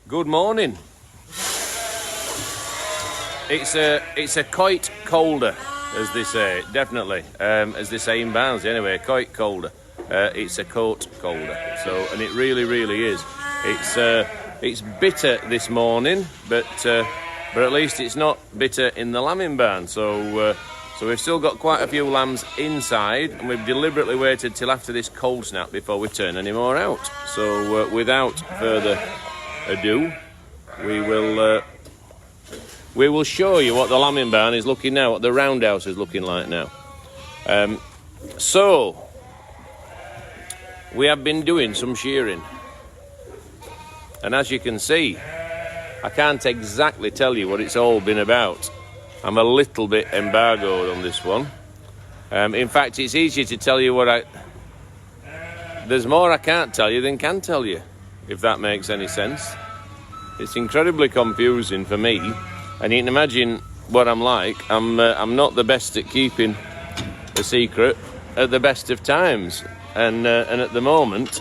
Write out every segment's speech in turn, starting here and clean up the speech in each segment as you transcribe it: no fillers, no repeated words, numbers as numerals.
Good morning. It's a quite colder, as they say, definitely. As they say in Barnes, anyway, quite colder. It's a coat colder. So, and it really, really is. It's bitter this morning, but at least it's not bitter in the lambing barn. So we've still got quite a few lambs inside, and we've deliberately waited till after this cold snap before we turn any more out. So without further ado, we will show you what the lambing barn is looking now, what the roundhouse is looking like now. So we have been doing some shearing, and as you can see, I can't exactly tell you what it's all been about. I'm a little bit embargoed on this one. In fact, it's easier to tell you there's more I can't tell you than can tell you, if that makes any sense. It's incredibly confusing for me, and you can imagine what I'm like. I'm not the best at keeping a secret at the best of times, and at the moment,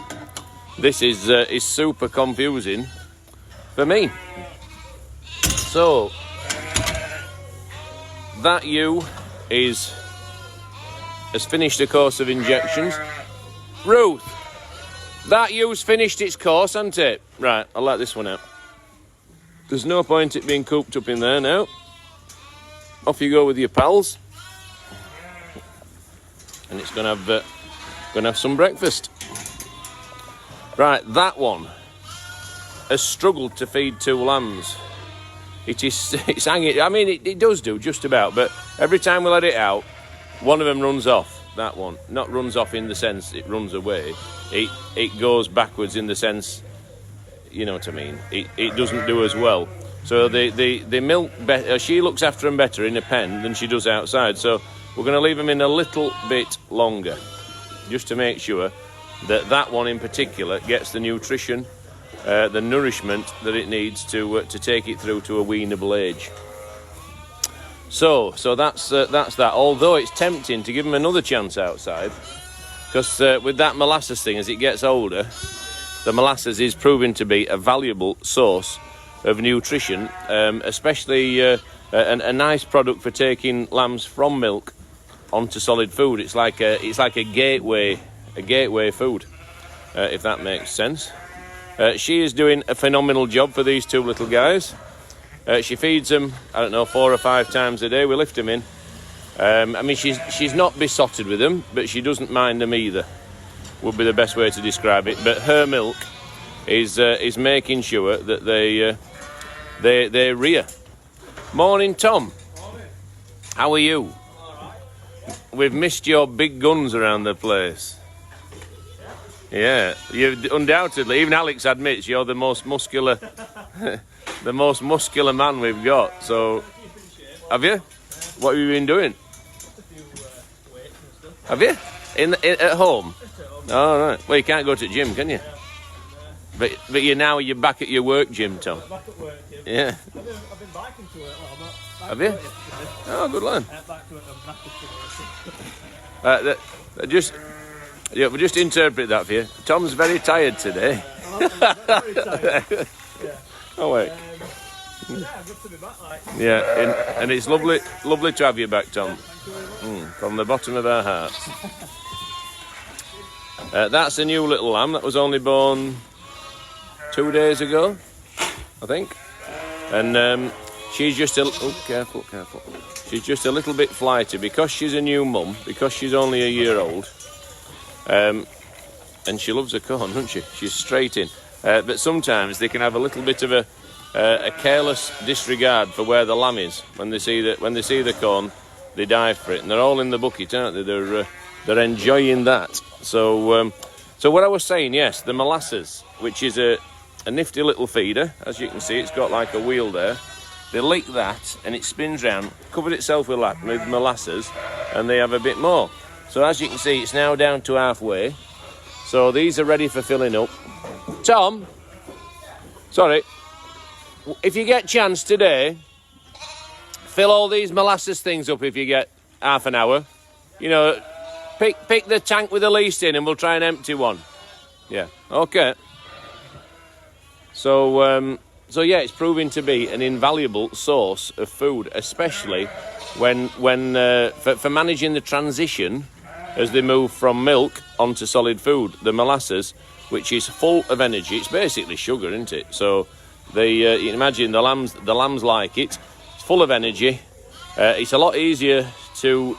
this is super confusing for me. So that ewe has finished a course of injections. Ruth, that ewe's finished its course, hasn't it? Right, I'll let this one out. There's no point it being cooped up in there now. Off you go with your pals, and it's gonna have some breakfast. Right, that one has struggled to feed two lambs. It's hanging. I mean, it does do just about, but every time we let it out, one of them runs off. That one, not runs off in the sense it runs away. It goes backwards in the sense, you know what I mean. It doesn't do as well. So the milk, she looks after them better in a pen than she does outside. So we're going to leave them in a little bit longer, just to make sure that one in particular gets the nutrition, the nourishment that it needs to take it through to a weanable age. So that's that. Although it's tempting to give them another chance outside, because with that molasses thing, as it gets older, the molasses is proving to be a valuable source of nutrition, especially a nice product for taking lambs from milk onto solid food. It's like a gateway food, if that makes sense. She is doing a phenomenal job for these two little guys. She feeds them, 4 or 5 times a day. We lift them in. I mean, she's not besotted with them, but she doesn't mind them either, would be the best way to describe it. But her milk is making sure that they rear. Morning, Tom. Morning. How are you? We've missed your big guns around the place. Yeah, you undoubtedly. Even Alex admits you're the most muscular, the most muscular man we've got. So, have you? What have you been doing? Have you? At home? Oh, right. Well, you can't go to the gym, can you? But you're back at your work gym, Tom. Back at work, Tim. Yeah. I've been biking to it. Have you? Oh, good lad. Back to it. I'm back to it. We'll just interpret that for you. Tom's very tired today. I'm very tired. Yeah. Oh wait. Yeah, good to be back. Yeah, and it's lovely to have you back, Tom. From the bottom of our hearts. That's a new little lamb that was only born 2 days ago, I think. And she's just careful. She's just a little bit flighty because she's a new mum, because she's only a year old. And she loves a corn, doesn't she? She's straight in. But sometimes they can have a little bit of a careless disregard for where the lamb is. When they see the corn, they dive for it, and they're all in the bucket, aren't they? They're enjoying that. So what I was saying, yes, the molasses, which is a nifty little feeder. As you can see, it's got like a wheel there. They lick that, and it spins round, covered itself with molasses, and they have a bit more. So as you can see, it's now down to halfway. So these are ready for filling up. Tom, sorry, if you get chance today, fill all these molasses things up if you get half an hour. You know, pick the tank with the least in and we'll try and empty one. Yeah, okay. So yeah, it's proving to be an invaluable source of food, especially when for managing the transition as they move from milk onto solid food. The molasses, which is full of energy, it's basically sugar, isn't it? So you can imagine the lambs like it. It's full of energy. It's a lot easier to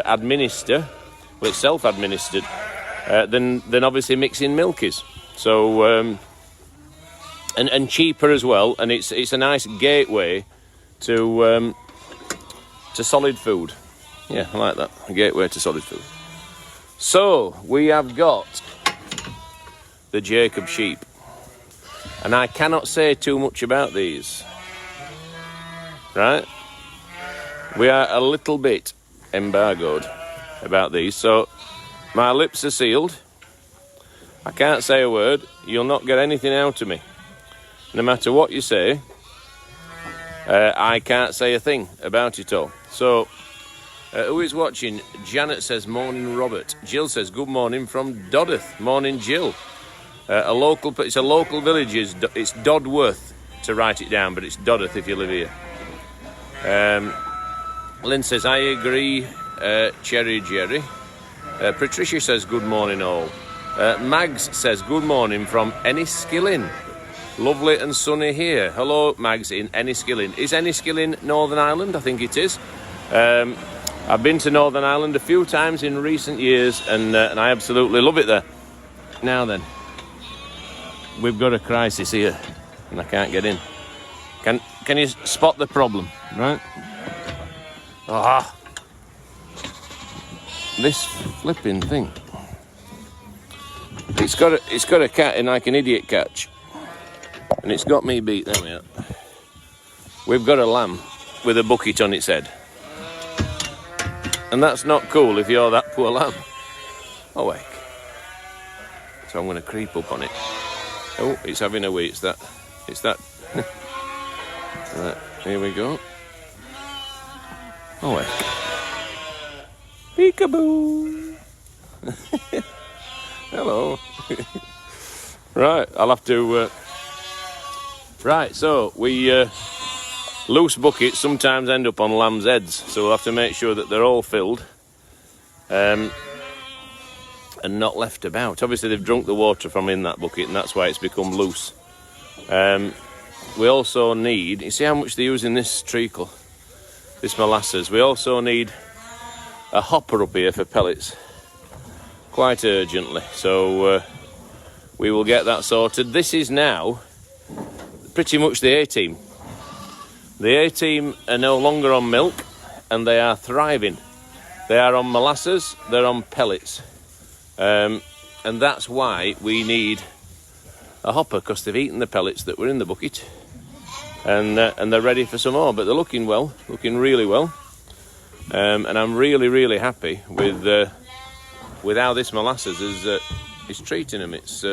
administer. Well, it's self-administered than obviously mixing milk is. So and cheaper as well, and it's a nice gateway to solid food. Yeah, I like that. A gateway to solid food. So we have got the Jacob sheep, and I cannot say too much about these. Right? We are a little bit embargoed about these, so my lips are sealed. I can't say a word. You'll not get anything out of me. No matter what you say, I can't say a thing about it all. So, who is watching? Janet says, morning, Robert. Jill says, good morning from Dodworth. Morning, Jill. It's a local village. It's Dodworth to write it down, but it's Dodworth if you live here. Lynn says, I agree, Cherry Jerry. Patricia says, good morning all. Mags says, good morning from Enniskillen. Lovely and sunny here. Hello, Mags in Enniskillen. Is Enniskillen Northern Ireland? I think it is. I've been to Northern Ireland a few times in recent years, and I absolutely love it there. Now then, we've got a crisis here, and I can't get in. Can you spot the problem, right? Ah, this flipping thing. It's got a cat in like an idiot catch, and it's got me beat. There we are. We've got a lamb with a bucket on its head, and that's not cool if you're that poor lamb. Awake. So I'm going to creep up on it. Oh, it's having a wee. It's that. Right, here we go. Awake. Peekaboo. Hello. Right, I'll have to... Right, so we... loose buckets sometimes end up on lambs' heads, so we'll have to make sure that they're all filled and not left about. Obviously, they've drunk the water from in that bucket, and that's why it's become loose. We also need... You see how much they use in this treacle? This molasses. We also need a hopper up here for pellets. Quite urgently. So we will get that sorted. This is now pretty much the A-team. The A-team are no longer on milk, and they are thriving. They are on molasses, they're on pellets. And that's why we need a hopper, because they've eaten the pellets that were in the bucket. And they're ready for some more, but they're looking well, looking really well. And I'm really, really happy with how this molasses is treating them. It's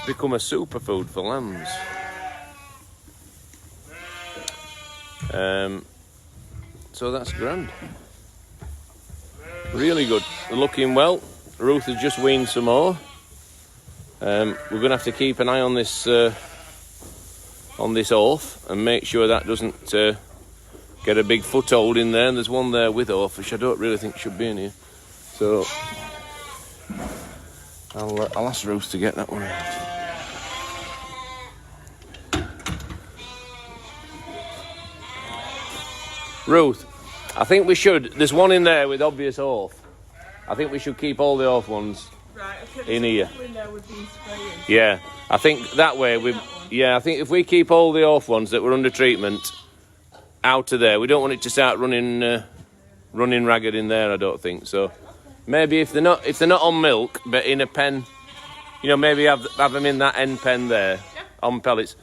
become a superfood for lambs. So that's grand. Really good. They're looking well. Ruth has just weaned some more. We're going to have to keep an eye on this oaf and make sure that doesn't get a big foothold in there. And there's one there with oaf, which I don't really think should be in here. So I'll ask Ruth to get that one out. Ruth, I think we should. There's one in there with obvious oaf. I think we should keep all the off ones in here. Yeah, I think that way we. Yeah, I think if we keep all the off ones that were under treatment out of there, we don't want it to start running ragged in there. I don't think so. Maybe if they're not on milk, but in a pen, maybe have them in that end pen there on pellets.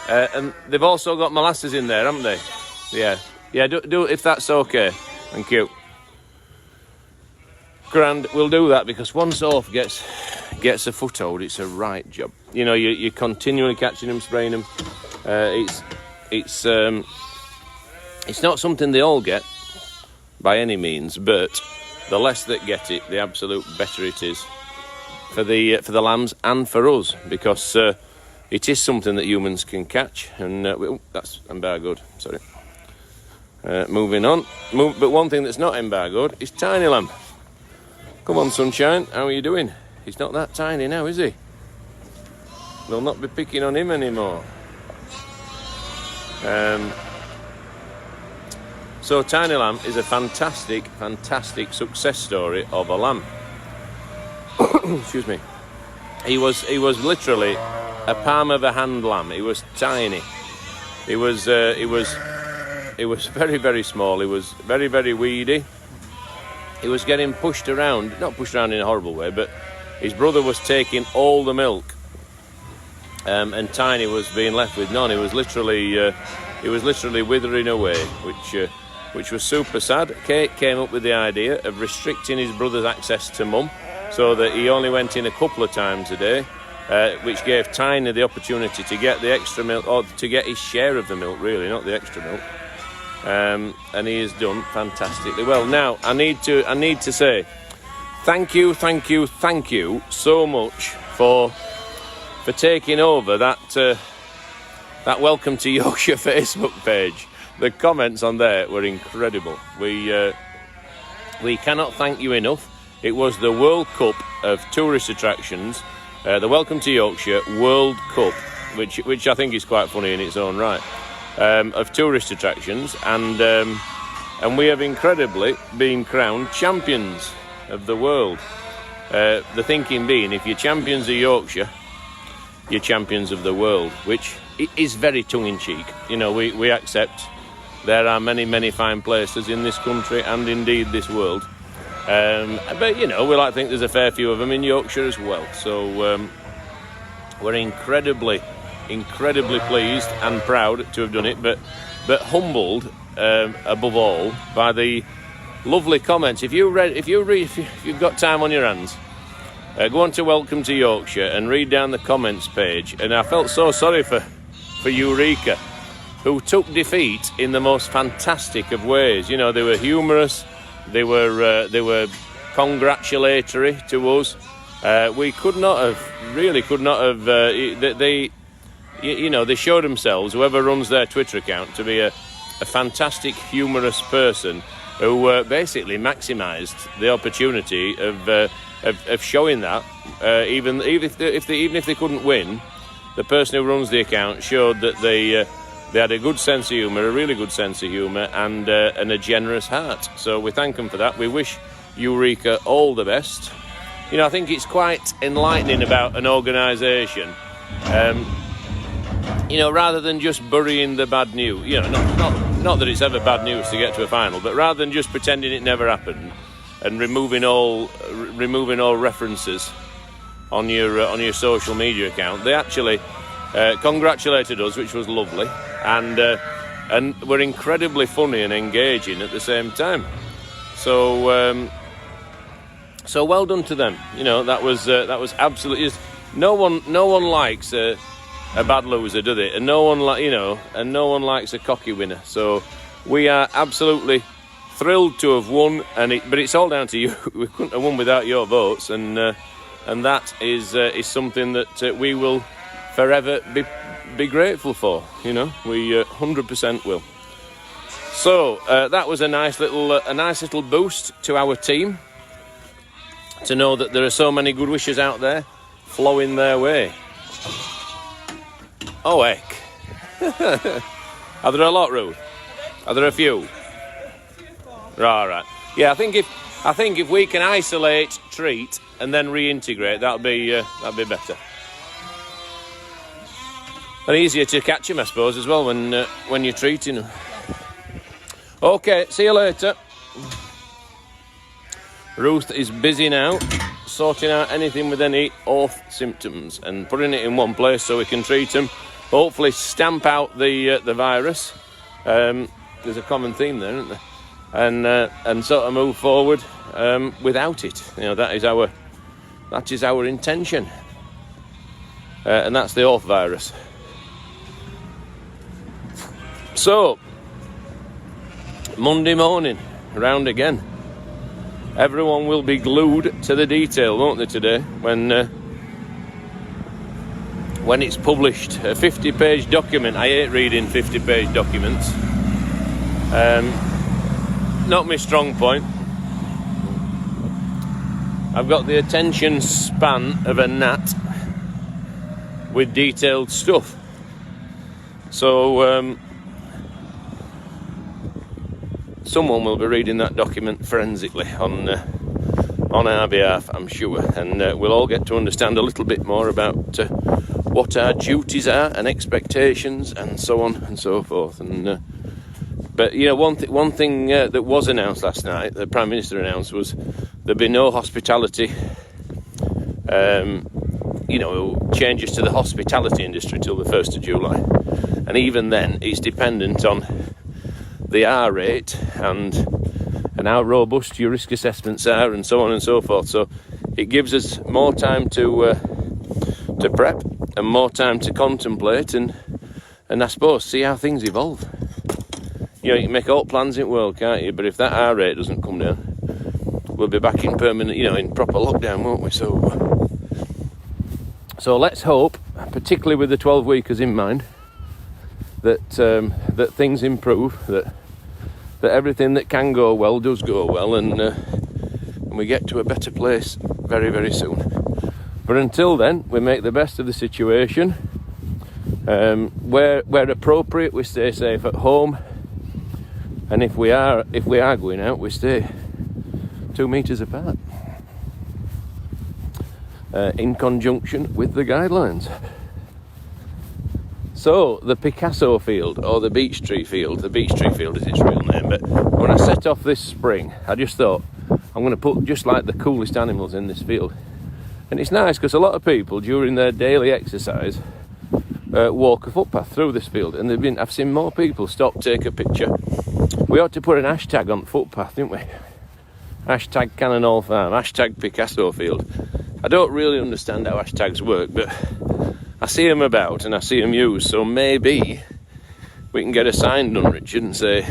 And they've also got molasses in there, haven't they? Yeah. Yeah, do if that's okay. Thank you. Grand, we'll do that, because once off gets a foothold, it's a right job. You're continually catching them, spraying them. It's not something they all get by any means, but the less that get it, the absolute better it is for the lambs and for us, because it is something that humans can catch, and that's embargoed. Sorry. Moving on. But one thing that's not embargoed is Tiny Lamb. Come on, Sunshine. How are you doing? He's not that tiny now, is he? We'll not be picking on him anymore. So Tiny Lamb is a fantastic, fantastic success story of a lamb. Excuse me. He was literally a palm of a hand lamb. He was tiny. He was very, very small. He was very, very weedy. He was getting pushed around, not pushed around in a horrible way, but his brother was taking all the milk, and Tiny was being left with none. He was literally withering away, which was super sad. Kate came up with the idea of restricting his brother's access to mum, so that he only went in a couple of times a day, which gave Tiny the opportunity to get the extra milk, or to get his share of the milk, really, not the extra milk. And he has done fantastically well. Now, I need to say thank you so much for taking over that Welcome to Yorkshire Facebook page. The comments on there were incredible. We cannot thank you enough. It was the World Cup of tourist attractions, the Welcome to Yorkshire World Cup, which I think is quite funny in its own right. Of tourist attractions, and we have incredibly been crowned champions of the world. The thinking being, if you're champions of Yorkshire, you're champions of the world, which is very tongue-in-cheek. You know, we accept there are many, many fine places in this country and indeed this world. But, you know, we like to think there's a fair few of them in Yorkshire as well. So we're incredibly pleased and proud to have done it, but humbled above all by the lovely comments. If you've got time on your hands, go on to Welcome to Yorkshire and read down the comments page. And I felt so sorry for Eureka, who took defeat in the most fantastic of ways. You know, they were humorous, they were congratulatory to us. We could not have. They showed themselves, whoever runs their Twitter account, to be a fantastic, humorous person who basically maximised the opportunity of showing that. Even if they couldn't win, the person who runs the account showed that they had a good sense of humour, a really good sense of humour, and a generous heart. So we thank them for that. We wish Eureka all the best. You know, I think it's quite enlightening about an organisation. You know, rather than just burying the bad news, you know, not that it's ever bad news to get to a final, but rather than just pretending it never happened and removing all references on your social media account, they actually congratulated us, which was lovely, and were incredibly funny and engaging at the same time. So well done to them. You know, that was absolutely. No one likes a bad loser, do they? And no one likes a cocky winner. So we are absolutely thrilled to have won, but it's all down to you. We couldn't have won without your votes, and that is something that we will forever be grateful for. You know, we 100% will. So that was a nice little boost to our team, to know that there are so many good wishes out there flowing their way. Oh heck. Are there a lot, Ruth? Are there a few? Right. Yeah, I think if we can isolate, treat, and then reintegrate, that'll be better. And easier to catch them, I suppose, as well when you're treating them. Okay, see you later. Ruth is busy now, sorting out anything with any off symptoms and putting it in one place so we can treat them. Hopefully stamp out the virus. There's a common theme there, isn't there? And sort of move forward without it. You know, that is our intention. And that's the off virus. So Monday morning, round again. Everyone will be glued to the detail, won't they, today, when when it's published, a 50-page document. I hate reading 50-page documents. Not my strong point. I've got the attention span of a gnat with detailed stuff. So someone will be reading that document forensically on our behalf, I'm sure, and we'll all get to understand a little bit more about what our duties are and expectations and so on and so forth. And but you know, one thing that was announced last night, the Prime Minister announced, was there'd be no hospitality changes to the hospitality industry till the 1st of July. And even then, it's dependent on the R rate and how robust your risk assessments are and so on and so forth. So it gives us more time to prep and more time to contemplate and I suppose see how things evolve. You know, you can make all plans in the world, can't you? But if that R rate doesn't come down, we'll be back in permanent, in proper lockdown, won't we? So let's hope, particularly with the 12-weekers in mind, that things improve, that everything that can go well does go well, and we get to a better place very, very soon. But until then, we make the best of the situation. Where appropriate, we stay safe at home, and if we are going out, we stay 2 meters apart, in conjunction with the guidelines. So the Picasso field, or the beech tree field is its real name, but when I set off this spring, I just thought I'm going to put just like the coolest animals in this field. And it's nice because a lot of people during their daily exercise walk a footpath through this field, and I've seen more people stop, take a picture. We ought to put an hashtag on the footpath, didn't we? Hashtag Cannonall Farm, hashtag Picasso field. I don't really understand how hashtags work, but I see them about and I see them used, so maybe we can get a sign done, Richard, and say,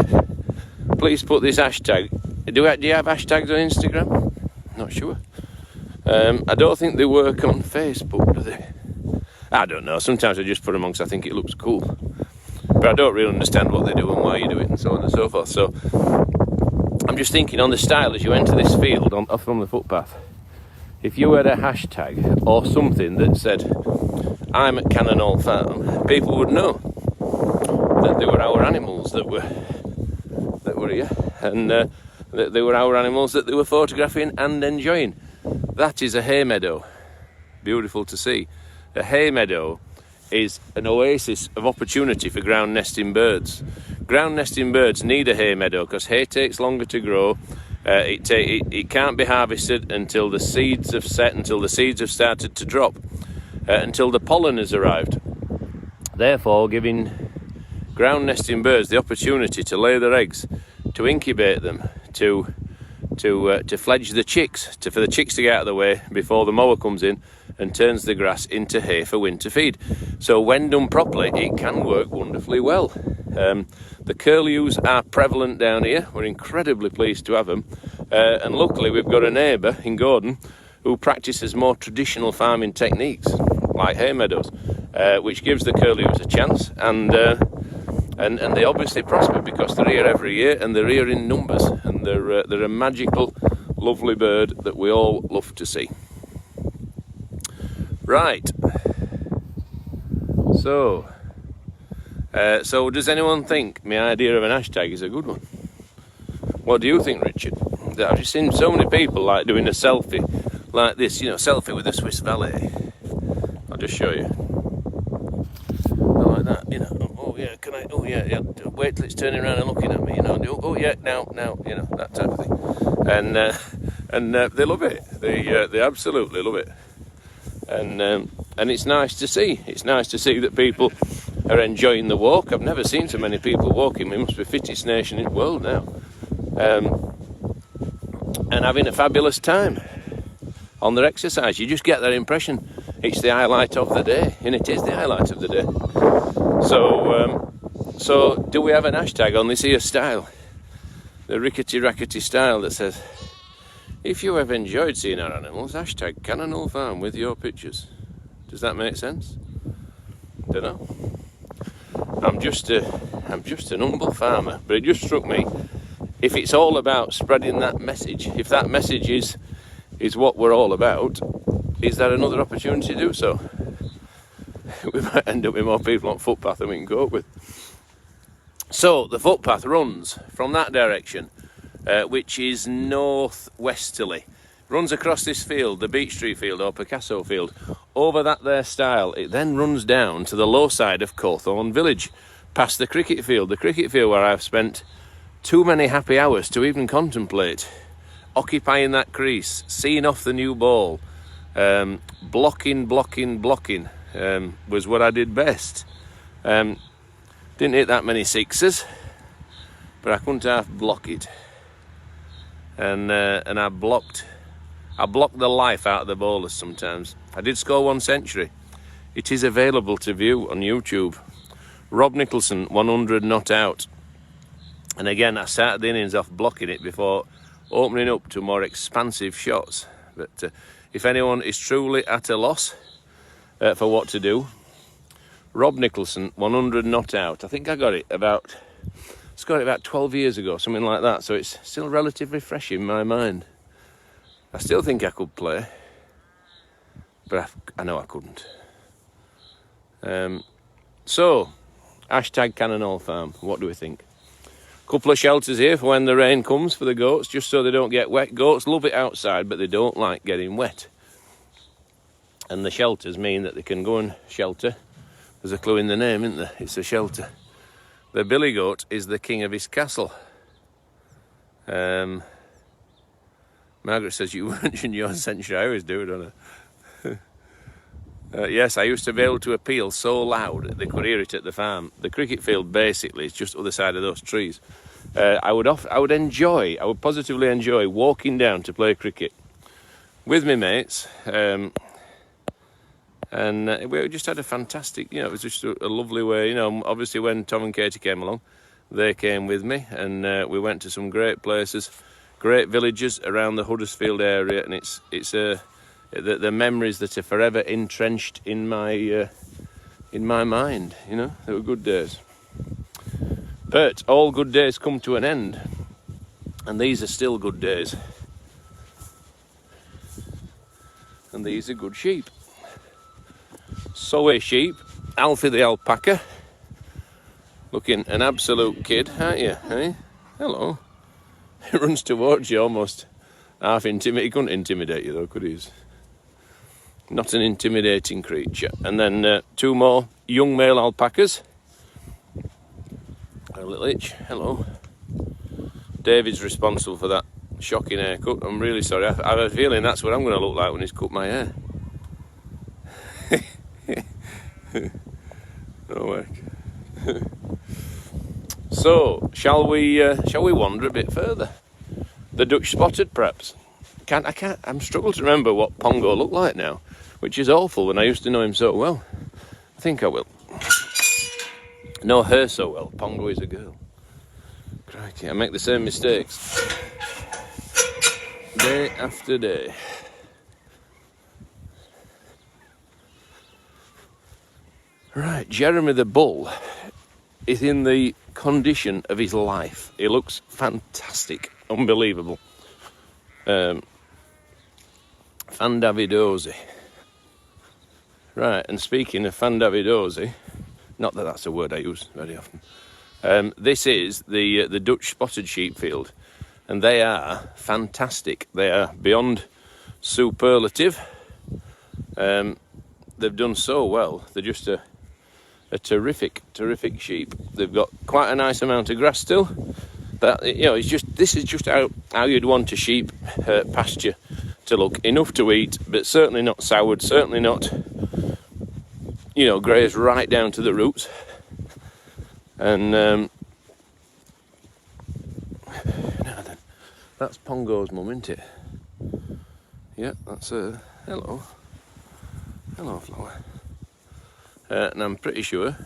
please put this hashtag. Do you have hashtags on Instagram? Not sure. I don't think they work on Facebook, do they? I don't know. Sometimes I just put them on because I think it looks cool. But I don't really understand what they do and why you do it and so on and so forth. So I'm just thinking on the style as you enter this field from the footpath, if you had a hashtag or something that said, I'm at Cannonall Farm, people would know that they were our animals that were here, and that they were our animals that they were photographing and enjoying. That is a hay meadow. Beautiful to see. A hay meadow is an oasis of opportunity for ground nesting birds. Ground nesting birds need a hay meadow because hay takes longer to grow. It can't be harvested until the seeds have set, until the seeds have started to drop, until the pollen has arrived. Therefore, giving ground nesting birds the opportunity to lay their eggs, to incubate them, to fledge the chicks, for the chicks to get out of the way before the mower comes in and turns the grass into hay for winter feed. So when done properly, it can work wonderfully well. The curlews are prevalent down here. We're incredibly pleased to have them. And luckily we've got a neighbour in Gordon who practices more traditional farming techniques, like hay meadows, which gives the curlews a chance. And they obviously prosper because they're here every year and they're here in numbers. And they're a magical, lovely bird that we all love to see. Right. So does anyone think my idea of an hashtag is a good one? What do you think, Richard? I've just seen so many people like doing a selfie like this, selfie with a Swiss Valet. I'll just show you. Like that, oh yeah, can I, oh yeah, wait till it's turning around and looking at me, oh yeah, now, that type of thing. And they love it. They absolutely love it. And it's nice to see. It's nice to see that people are enjoying the walk. I've never seen so many people walking. We must be the fittest nation in the world now. And having a fabulous time on their exercise. You just get that impression. It's the highlight of the day, and it is the highlight of the day. So do we have an hashtag on this here style? The rickety-rackety style that says, if you have enjoyed seeing our animals, hashtag Cannonall Farm with your pictures. Does that make sense? Don't know. I'm just an humble farmer, but it just struck me, if it's all about spreading that message, if that message is what we're all about, is there another opportunity to do so? We might end up with more people on Footpath than we can cope with. So the footpath runs from that direction, which is northwesterly. Runs across this field, the beech tree field or Picasso field, over that there stile. It then runs down to the low side of Cawthorne village, past the cricket field where I've spent too many happy hours to even contemplate. Occupying that crease, seeing off the new ball, blocking was what I did best. Didn't hit that many sixes, but I couldn't half block it. And I blocked the life out of the bowlers sometimes. I did score 1 century. It is available to view on YouTube. Rob Nicholson, 100 not out. And again, I started the innings off blocking it before opening up to more expansive shots. But if anyone is truly at a loss for what to do, Rob Nicholson, 100 not out. I think I got it about 12 years ago, something like that. So it's still relatively fresh in my mind. I still think I could play, but I know I couldn't. So, hashtag Cannonall Farm. What do we think? Couple of shelters here for when the rain comes for the goats, just so they don't get wet. Goats love it outside, but they don't like getting wet. And the shelters mean that they can go and shelter. There's a clue in the name, isn't there? It's a shelter. The billy goat is the king of his castle. Margaret says you mentioned your century. I always do, don't I? Yes, I used to be able to appeal so loud they could hear it at the farm. The cricket field basically is just other side of those trees. I would positively enjoy walking down to play cricket with my mates, and we just had a fantastic, it was just a lovely way. Obviously when Tom and Katie came along, they came with me, and we went to some great places, great villages around the Huddersfield area, and it's the memories that are forever entrenched in my mind. They were good days. But all good days come to an end, and these are still good days. And these are good sheep. Soe sheep, Alfie the alpaca, looking an absolute kid, aren't you? Hey? Hello. He runs towards you almost half intimidating. He couldn't intimidate you though, could he? He's not an intimidating creature. And then 2 more young male alpacas. A little itch. Hello. David's responsible for that shocking haircut. I'm really sorry. I have a feeling that's what I'm going to look like when he's cut my hair. No work. So, shall we wander a bit further? The Dutch spotted, perhaps. I'm struggling to remember what Pongo looked like now, which is awful when I used to know him so well. I think I will. Know her so well. Pongo is a girl. Crikey, I make the same mistakes day after day. Right, Jeremy the bull is in the condition of his life. He looks fantastic, unbelievable. Fandavidosi. Right, and speaking of Fandavidosi, not that that's a word I use very often. This is the Dutch spotted sheep field, and they are fantastic. They are beyond superlative. They've done so well. They're just a terrific sheep. They've got quite a nice amount of grass still. But this is just how you'd want a sheep pasture to look. Enough to eat, but certainly not soured. Certainly not, graze right down to the roots. And now then, that's Pongo's mum, isn't it? Yeah, that's hello, Flower. And I'm pretty sure,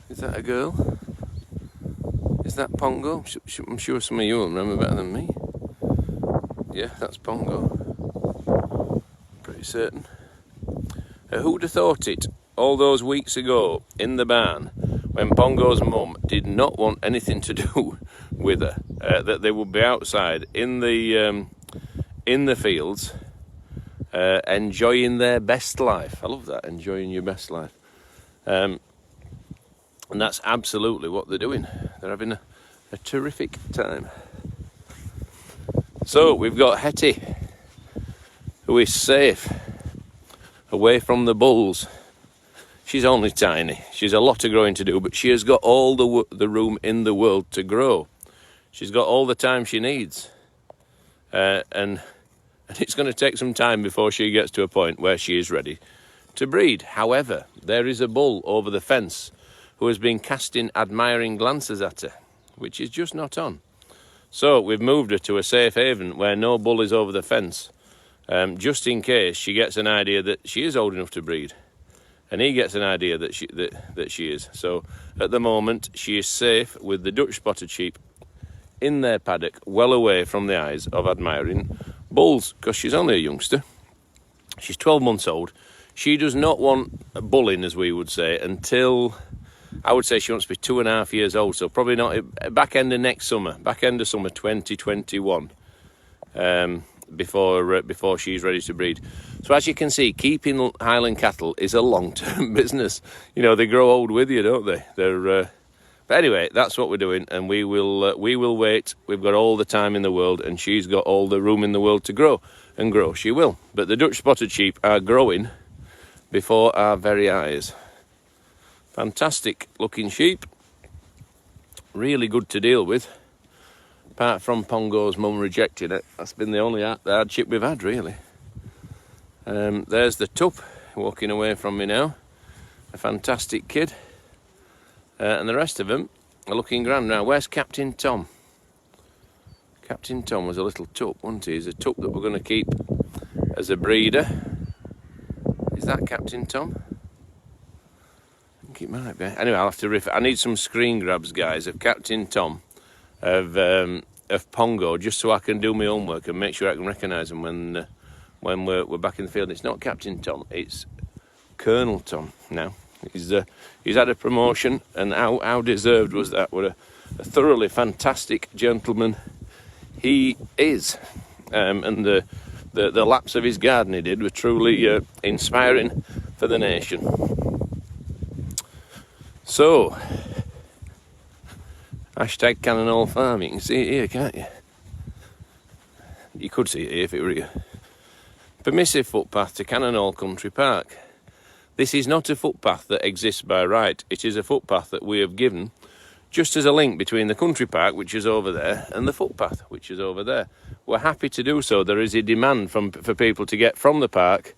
is that a girl? Is that Pongo? I'm sure some of you will remember better than me. Yeah, that's Pongo. Pretty certain. Who'd have thought it? all those weeks ago in the barn when Pongo's mum did not want anything to do with her, that they would be outside in the fields enjoying their best life. I love that, enjoying your best life. And that's absolutely what they're doing. They're having a terrific time. So we've got Hetty, who is safe away from the bulls. She's only tiny. She's a lot of growing to do, but she has got all the room in the world to grow. She's got all the time she needs. And it's going to take some time before she gets to a point where she is ready to breed. However, there is a bull over the fence who has been casting admiring glances at her, which is just not on. So we've moved her to a safe haven where no bull is over the fence, just in case she gets an idea that she is old enough to breed, and he gets an idea that she is. So at the moment she is safe with the Dutch spotted sheep in their paddock, well away from the eyes of admiring bulls, because she's only a youngster. She's 12 months old. She does not want bulling, as we would say, until, I would say she wants to be 2.5 years old, so probably not back end of next summer, back end of summer 2021, before she's ready to breed. So as you can see, keeping Highland cattle is a long-term business. You know, they grow old with you, don't they? But anyway, that's what we're doing, and we will wait. We've got all the time in the world, and she's got all the room in the world to grow, and grow she will. But the Dutch spotted sheep are growing before our very eyes. Fantastic looking sheep, really good to deal with, apart from Pongo's mum rejecting it. That's been the only hardship we've had, really. There's the tup walking away from me now, a fantastic kid, and the rest of them are looking grand. Now, where's Captain Tom? Captain Tom was a little tup, wasn't he? He's a tup that we're going to keep as a breeder. Is that Captain Tom? I think it might be. Anyway, I'll have to I need some screen grabs, guys, of Captain Tom, of Pongo, just so I can do my homework and make sure I can recognise them when we're back in the field. It's not Captain Tom, it's Colonel Tom now. He's had a promotion, and how deserved was that? What a thoroughly fantastic gentleman he is. And the laps of his garden he did were truly inspiring for the nation. So, hashtag Cannonall Farm. You can see it here, can't you? You could see it here if it were here. Permissive footpath to Cannonall Country Park. This is not a footpath that exists by right. It is a footpath that we have given just as a link between the country park, which is over there, and the footpath, which is over there. We're happy to do so. There is a demand for people to get from the park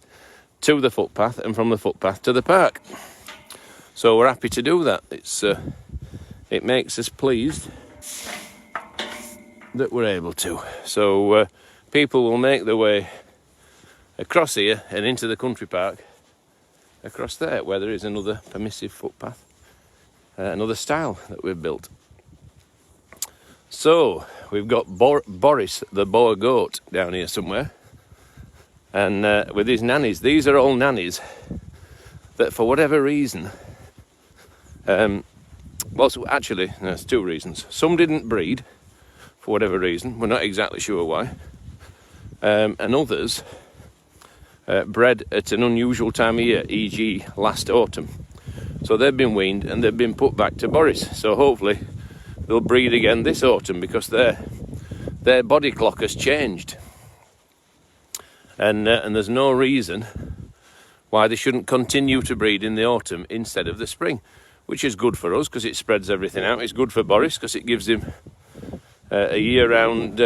to the footpath, and from the footpath to the park. So we're happy to do that. It makes us pleased that we're able to. So people will make their way across here and into the country park, across there, where there is another permissive footpath, another style that we've built. So we've got Boris the Boer goat down here somewhere, and with his nannies. These are all nannies that, for whatever reason, well, so actually there's two reasons. Some didn't breed for whatever reason, we're not exactly sure why, and others bred at an unusual time of year, e.g. last autumn. So they've been weaned and they've been put back to Boris. So hopefully they'll breed again this autumn, because their body clock has changed. And there's no reason why they shouldn't continue to breed in the autumn instead of the spring, which is good for us because it spreads everything out. It's good for Boris because it gives him a year-round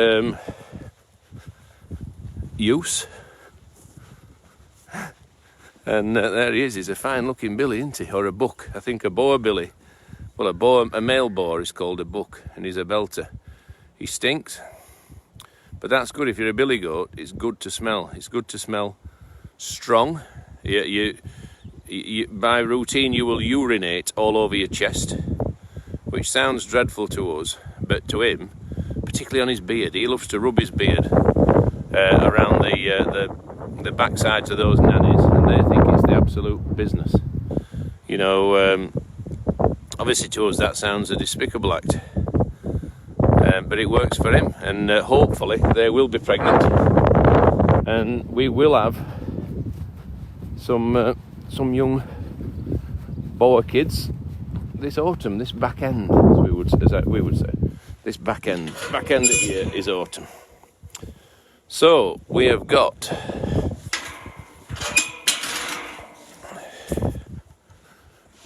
use. And there he is. He's a fine-looking billy, isn't he? Or a buck. I think a Boer billy. Well, a male Boer is called a buck, and he's a belter. He stinks, but that's good. If you're a billy goat, it's good to smell. It's good to smell strong. You by routine, you will urinate all over your chest, which sounds dreadful to us, but to him, particularly on his beard, he loves to rub his beard around the backsides of those nannies, and they think it's the absolute business. You know, obviously to us that sounds a despicable act, but it works for him, and hopefully they will be pregnant, and we will have some young boa kids this autumn, this back end, as we would say. This back end of the year is autumn. So we have got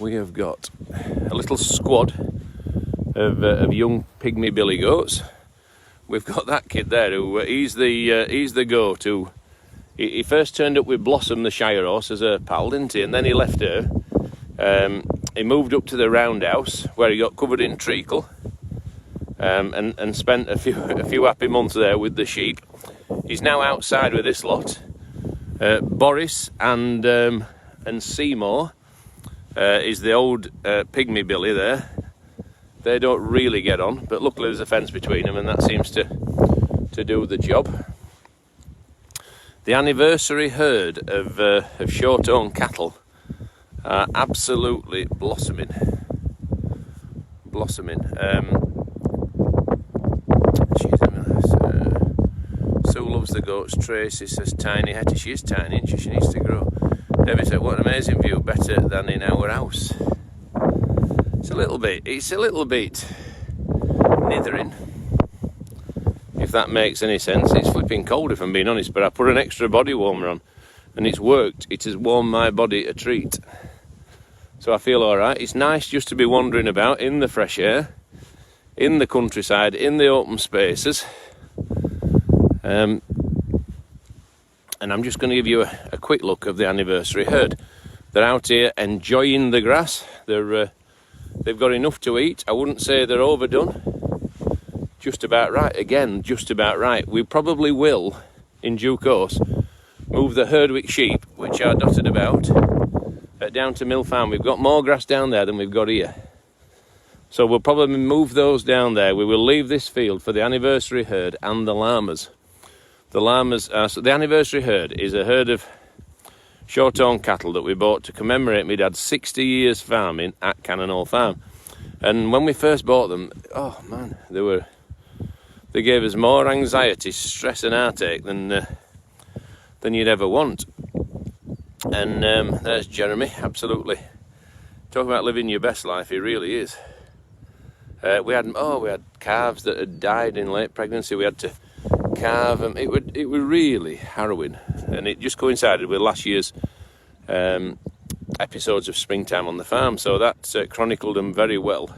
a little squad of young pygmy billy goats. We've got that kid there who he's the go-to. He first turned up with Blossom the Shire horse as a pal, didn't he? And then he left her. He moved up to the roundhouse where he got covered in treacle, and spent a few happy months there with the sheep. He's now outside with this lot. Boris and Seymour is the old pygmy billy there. They don't really get on, but luckily there's a fence between them, and that seems to do the job. The anniversary herd of short-horn cattle are absolutely blossoming. Sue loves the goats. Tracy says tiny Hetty. She is tiny, and she needs to grow. David said, what an amazing view, better than in our house. It's a little bit nithering, if that makes any sense. It's flipping cold, if I'm being honest, but I put an extra body warmer on and it's worked. It has warmed my body a treat, so I feel alright. It's nice just to be wandering about in the fresh air, in the countryside, in the open spaces, and I'm just going to give you a quick look of the anniversary herd. They're out here enjoying the grass. They've got enough to eat. I wouldn't say they're overdone. Just about right. Again, just about right. We probably will, in due course, move the Herdwick sheep, which are dotted about, down to Mill Farm. We've got more grass down there than we've got here. So we'll probably move those down there. We will leave this field for the anniversary herd and the llamas. The llamas are... So the anniversary herd is a herd of short-horn cattle that we bought to commemorate my dad's 60 years farming at Cannon Hall Farm. And when we first bought them, oh man, they gave us more anxiety, stress and heartache than you'd ever want. And there's Jeremy, absolutely. Talk about living your best life, he really is. We had calves that had died in late pregnancy. We had to carve them. It was really harrowing, and it just coincided with last year's episodes of Springtime on the Farm, so that chronicled them very well.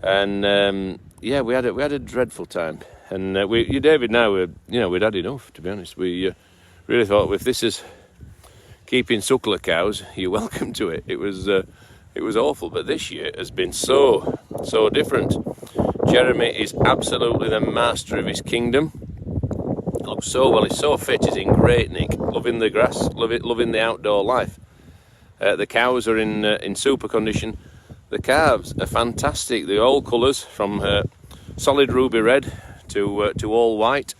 And yeah, we had a dreadful time, and David and I we'd had enough, to be honest. We really thought, if this is keeping suckler cows, you're welcome to it. It was awful, but this year has been so different. Jeremy is absolutely the master of his kingdom. Looks so well, he's so fit, he's in great nick, loving the grass, loving the outdoor life. The cows are in super condition. The calves are fantastic. They're all colours, from solid ruby red to all white.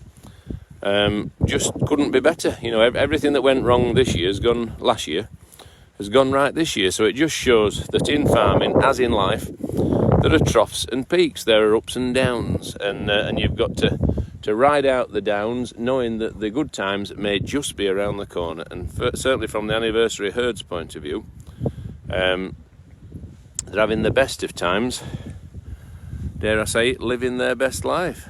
Just couldn't be better. You know, everything that went wrong last year has gone right this year. So it just shows that in farming, as in life, there are troughs and peaks. There are ups and downs, and you've got to ride out the downs, knowing that the good times may just be around the corner. And certainly from the anniversary herd's point of view, they're having the best of times. Dare I say it, living their best life.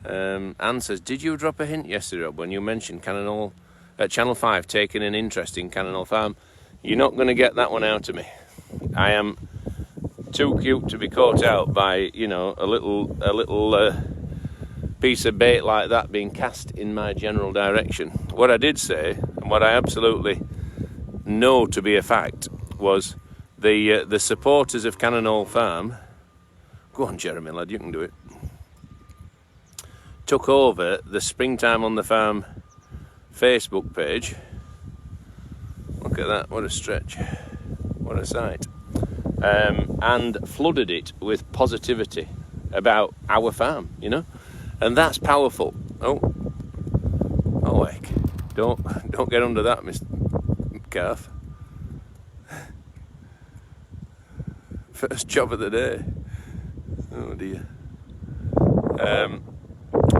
Anne says, did you drop a hint yesterday, Rob, when you mentioned Channel 5 taking an interest in Cannon Hall Farm? You're not going to get that one out of me. I am too cute to be caught out by, you know, a little piece of bait like that being cast in my general direction. What I did say, and what I absolutely know to be a fact, was the supporters of Cannon Hall Farm, go on Jeremy lad, you can do it, took over the Springtime on the Farm Facebook page. Look at that, what a stretch, what a sight. And flooded it with positivity about our farm, you know, and that's powerful. Oh heck, Don't get under that, Mr. Calf. First job of the day. Oh dear.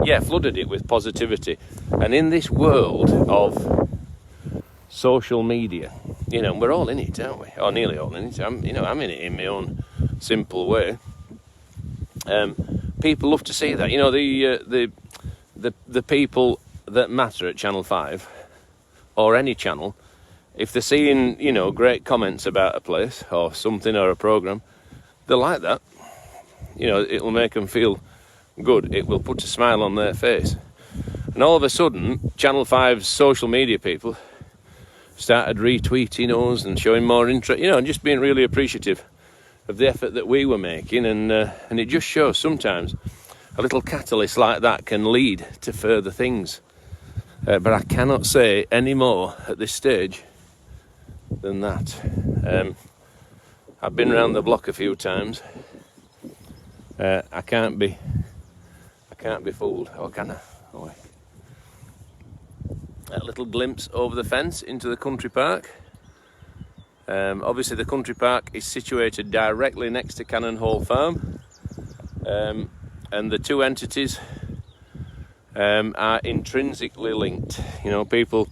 Yeah, flooded it with positivity. And in this world of social media, you know, we're all in it, aren't we? Or nearly all in it. I'm in it in my own simple way. People love to see that. You know, the people that matter at Channel 5 or any channel, if they're seeing, you know, great comments about a place or something or a program, they like that. You know, it'll make them feel good. It will put a smile on their face. And all of a sudden, Channel 5's social media people started retweeting us and showing more interest, you know, and just being really appreciative of the effort that we were making. And it just shows sometimes a little catalyst like that can lead to further things. But I cannot say any more at this stage than that. I've been around the block a few times. I can't be fooled, or can I? Oh, a little glimpse over the fence into the country park. Obviously the country park is situated directly next to Cannon Hall Farm, and the two entities are intrinsically linked. You know, people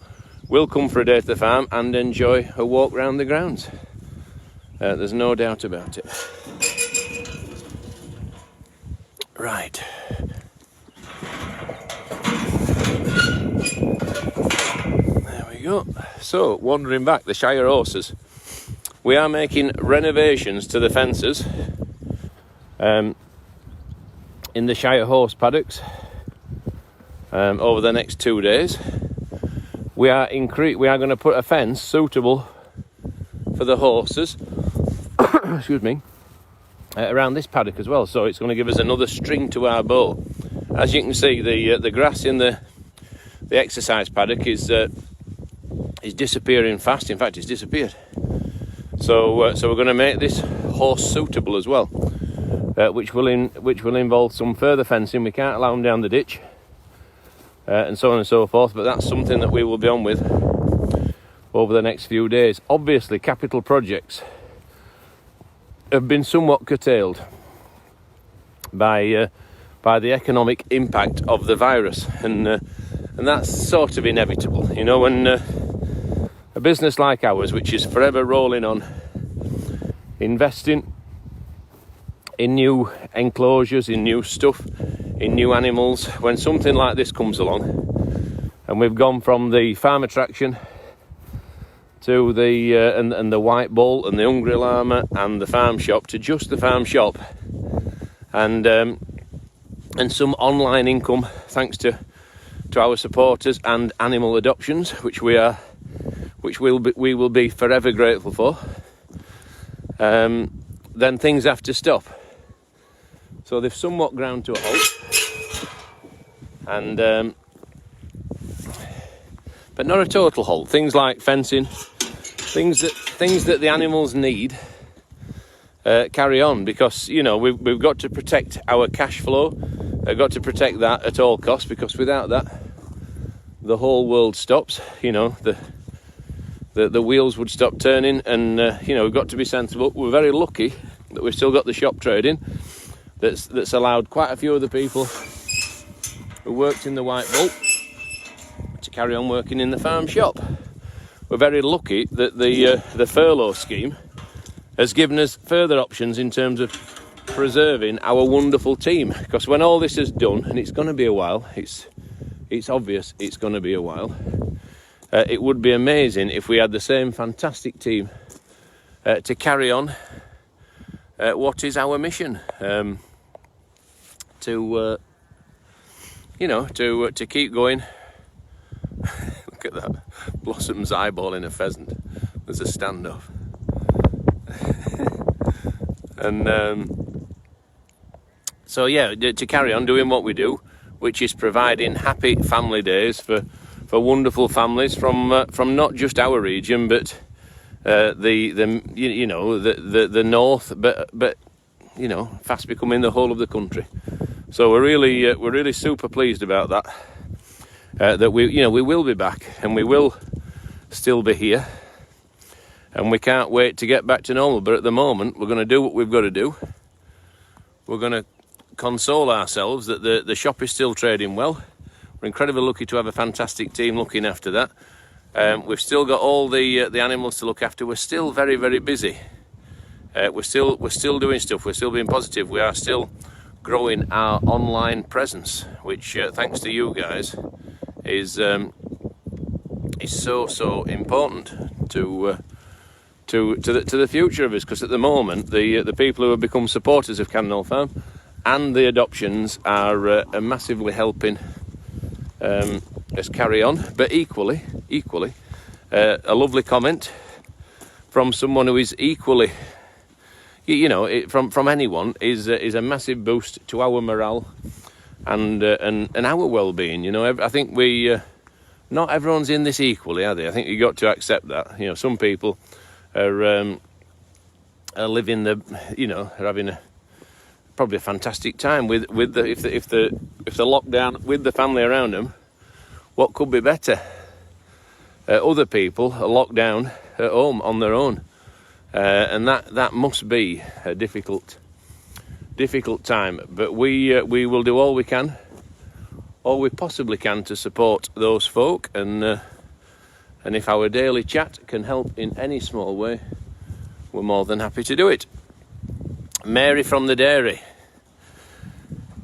will come for a day to the farm and enjoy a walk round the grounds. There's no doubt about it. Right. There we go. So, wandering back, the Shire horses. We are making renovations to the fences in the Shire horse paddocks over the next 2 days. We are going to put a fence suitable for the horses excuse me, around this paddock as well, so it's going to give us another string to our bow. As you can see, the grass in the exercise paddock is disappearing fast. In fact, it's disappeared. So we're going to make this horse suitable as well, which will involve some further fencing. We can't allow them down the ditch, and so on and so forth. But that's something that we will be on with over the next few days. Obviously, capital projects have been somewhat curtailed by the economic impact of the virus, and that's sort of inevitable. You know, when a business like ours, which is forever rolling on, investing in new enclosures, in new stuff, in new animals, when something like this comes along, and we've gone from the farm attraction to the and the white bull and the hungry llama and the farm shop to just the farm shop, and some online income thanks to our supporters and animal adoptions, which we will be forever grateful for. Then things have to stop. So they've somewhat ground to a halt, and but not a total halt. Things like fencing, things that the animals need, carry on, because, you know, we've got to protect our cash flow. We've got to protect that at all costs, because without that, the whole world stops. You know, the wheels would stop turning, and you know, we've got to be sensible. We're very lucky that we've still got the shop trading that's allowed quite a few of the people who worked in the White Bull to carry on working in the farm shop. We're very lucky that the furlough scheme has given us further options in terms of preserving our wonderful team, because when all this is done, and it's going to be a while, it's obvious it's going to be a while, it would be amazing if we had the same fantastic team to carry on what is our mission, to keep going. Look at that, Blossom's eyeballing a pheasant. There's a standoff. And so yeah, to carry on doing what we do, which is providing happy family days for wonderful families from not just our region, but the north, but you know, fast becoming the whole of the country. So we're really super pleased about that. that we will be back, and we will still be here, and we can't wait to get back to normal. But at the moment, we're going to do what we've got to do. We're going to console ourselves that the shop is still trading well. We're incredibly lucky to have a fantastic team looking after that. We've still got all the animals to look after. We're still very, very busy. We're still doing stuff. We're still being positive. We are still growing our online presence, which thanks to you guys is so important to the future of us, because at the moment the people who have become supporters of Cannonall Farm and the adoptions are massively helping us carry on. But equally, a lovely comment from someone who is equally, from anyone is a massive boost to our morale and our well-being. I think not everyone's in this equally, are they? I think you got to accept that. Some people are living are having probably a fantastic time with if the lockdown with the family around them. What could be better? Other people are locked down at home on their own, and that must be a difficult time. But we will do all we can, all we possibly can, to support those folk, and if our daily chat can help in any small way, we're more than happy to do it. Mary from the dairy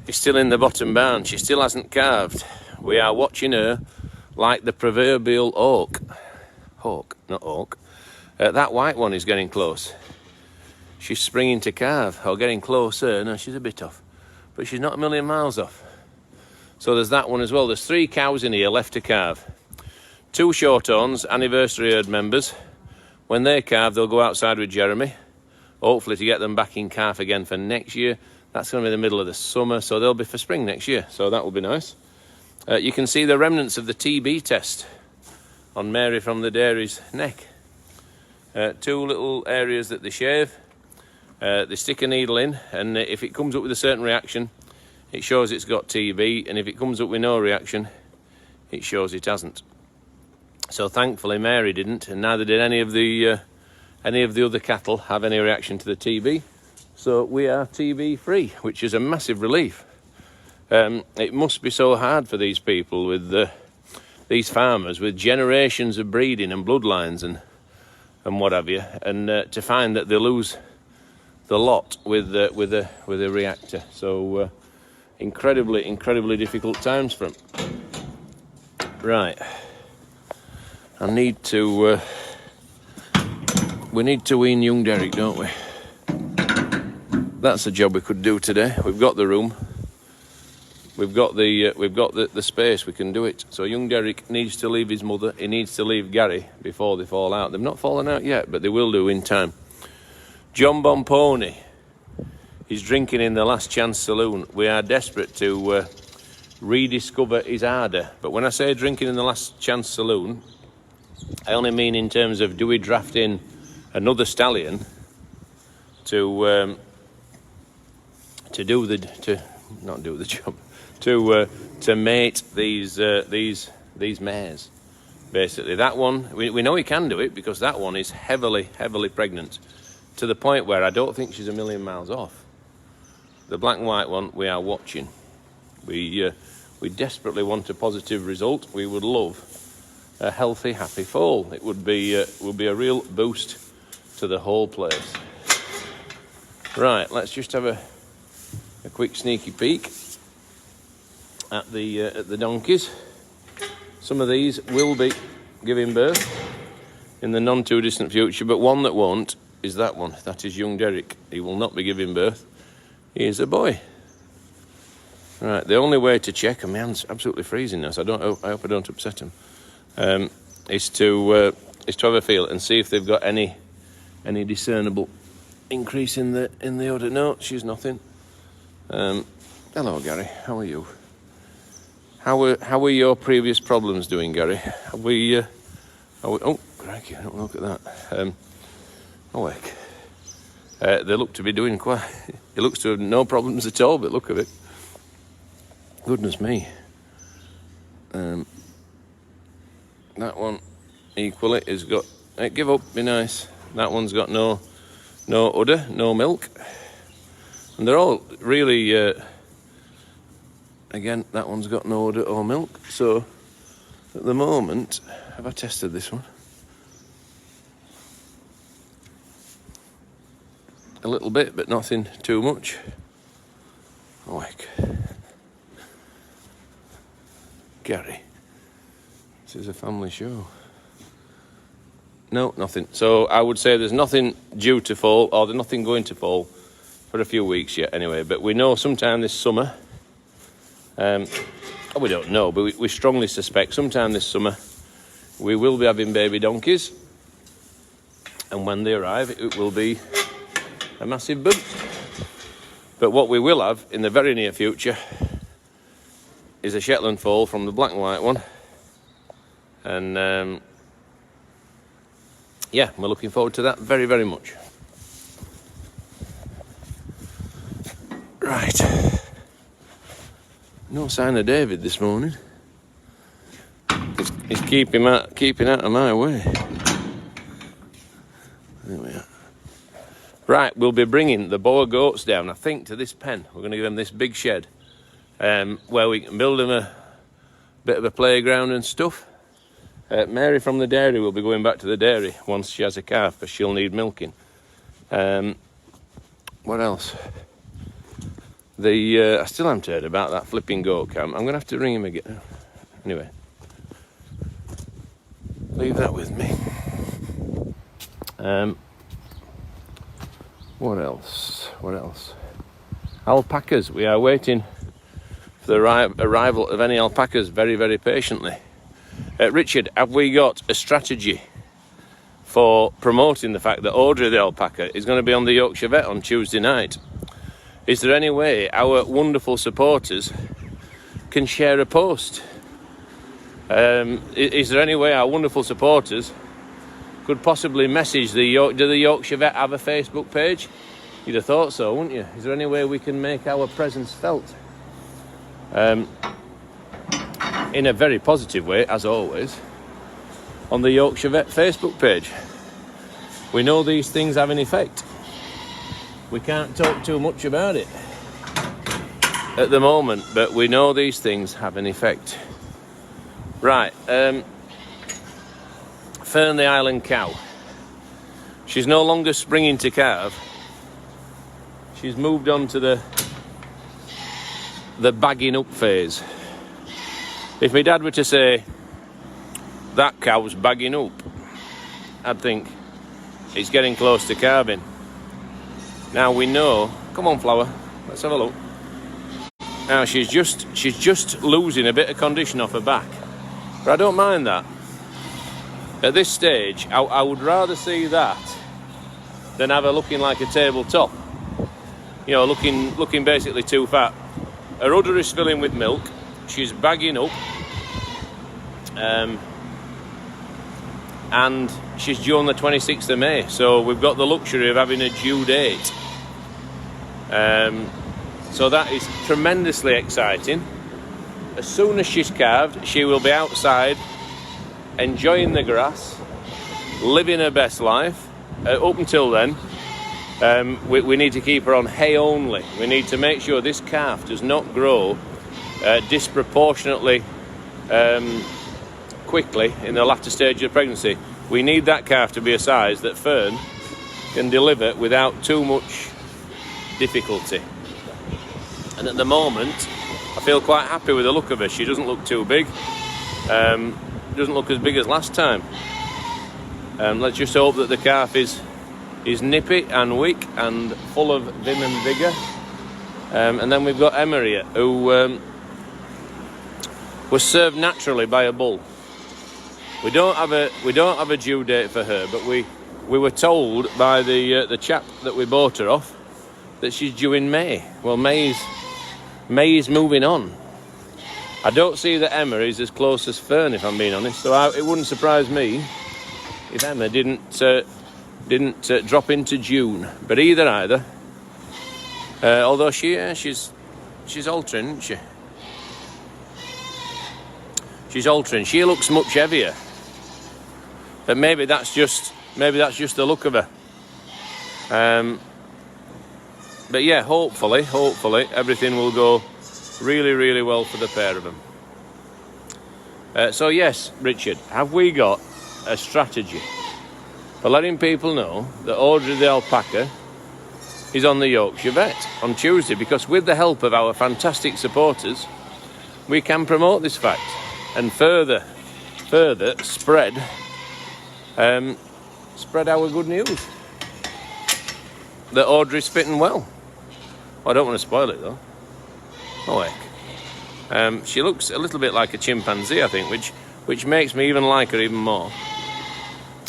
is still in the bottom barn. She still hasn't calved. We are watching her like the proverbial hawk, not hawk. That white one is getting close. She's springing to calve, or getting closer. No, she's a bit off, but she's not a million miles off. So there's that one as well. There's 3 cows in here left to calve. 2 Shorthorns, anniversary herd members. When they calve, they'll go outside with Jeremy, hopefully to get them back in calf again for next year. That's going to be the middle of the summer, so they'll be for spring next year. So that will be nice. You can see the remnants of the TB test on Mary from the dairy's neck. 2 little areas that they shave. They stick a needle in, and if it comes up with a certain reaction, it shows it's got TB, and if it comes up with no reaction, it shows it hasn't. So thankfully Mary didn't, and neither did any of the other cattle have any reaction to the TB. So we are TB free, which is a massive relief. It must be so hard for these people with these farmers with generations of breeding and bloodlines and what have you, and to find that they lose the lot with a reactor. So incredibly difficult times for them. Right, we need to wean young Derek, don't we? That's a job we could do today. We've got the room. We've got the space. We can do it. So young Derek needs to leave his mother. He needs to leave Gary before they fall out. They've not fallen out yet, but they will do in time. John Bomponi is drinking in the Last Chance Saloon. We are desperate to rediscover his ardour. But when I say drinking in the Last Chance Saloon, I only mean in terms of, do we draft in another stallion to mate these mares. Basically, that one we know he can do it, because that one is heavily pregnant, to the point where I don't think she's a million miles off. The black and white one we are watching. We desperately want a positive result. We would love a healthy, happy foal. It would be a real boost to the whole place. Right, let's just have a quick sneaky peek at the donkeys. Some of these will be giving birth in the non too distant future, but one that won't is that one. That is young Derek. He will not be giving birth. He is a boy. Right, the only way to check, and my hand's absolutely freezing now, so I hope I don't upset him, is to have a feel and see if they've got any discernible increase in the udder. No, she's nothing. Hello, Gary. How are you? How are your previous problems doing, Gary? Oh, crikey! Don't look at that. Awake. They look to be doing quite. It looks to have no problems at all, but look at it. Goodness me. That one equally has got, give up, be nice. That one's got no udder, no milk. And they're all really, again, that one's got no udder or milk. So at the moment, have I tested this one? A little bit, but nothing too much. Like Gary, this is a family show. No, nothing. So I would say there's nothing due to fall, or there's nothing going to fall for a few weeks yet anyway. But we know sometime this summer, we don't know, but we strongly suspect sometime this summer we will be having baby donkeys. And when they arrive, it will be a massive boom. But what we will have in the very near future is a Shetland foal from the black and white one. And yeah, we're looking forward to that very, very much. Right. No sign of David this morning. He's keeping out of my way. There we are. Right, we'll be bringing the Boer goats down, I think, to this pen. We're going to give them this big shed where we can build them a bit of a playground and stuff. Mary from the dairy will be going back to the dairy once she has a calf, because she'll need milking. What else? I still haven't heard about that flipping goat camp. I'm going to have to ring him again. Anyway, leave that with me. What else? Alpacas. We are waiting for the arrival of any alpacas very, very patiently. Richard, have we got a strategy for promoting the fact that Audrey the alpaca is going to be on the Yorkshire Vet on Tuesday night? Is there any way our wonderful supporters can share a post? Is there any way our wonderful supporters could possibly message do the Yorkshire Vet have a Facebook page? You'd have thought so, wouldn't you? Is there any way we can make our presence felt? In a very positive way, as always, on the Yorkshire Vet Facebook page. We know these things have an effect. We can't talk too much about it at the moment, but we know these things have an effect. Right, Fern the Island cow. She's no longer springing to calve. She's moved on to the bagging up phase. If my dad were to say that cow's bagging up, I'd think it's getting close to calving. Now we know. Come on, Flower. Let's have a look. Now she's just losing a bit of condition off her back, but I don't mind that. At this stage, I would rather see that than have her looking like a tabletop. You know, looking basically too fat. Her udder is filling with milk. She's bagging up. And she's due on the 26th of May. So we've got the luxury of having a due date. So that is tremendously exciting. As soon as she's calved, she will be outside enjoying the grass, living her best life. Up until then, we need to keep her on hay only. We need to make sure this calf does not grow disproportionately quickly in the latter stage of pregnancy. We need that calf to be a size that Fern can deliver without too much difficulty. And at the moment, I feel quite happy with the look of her. She doesn't look too big. Doesn't look as big as last time. Let's just hope that the calf is nippy and weak and full of vim and vigour. And then we've got Emma here, who was served naturally by a bull. We don't have a due date for her, but we were told by the chap that we bought her off that she's due in May. Well, May is moving on. I don't see that Emma is as close as Fern, if I'm being honest. So it wouldn't surprise me if Emma didn't drop into June. But either. Although she's altering, isn't she? She's altering. She looks much heavier. But maybe that's just the look of her. But yeah, hopefully everything will go really, really well for the pair of them. So yes, Richard, have we got a strategy for letting people know that Audrey the alpaca is on the Yorkshire Vet on Tuesday? Because with the help of our fantastic supporters, we can promote this fact and further spread our good news that Audrey's fitting well. I don't want to spoil it though. Oh heck. She looks a little bit like a chimpanzee, I think, which makes me even like her even more.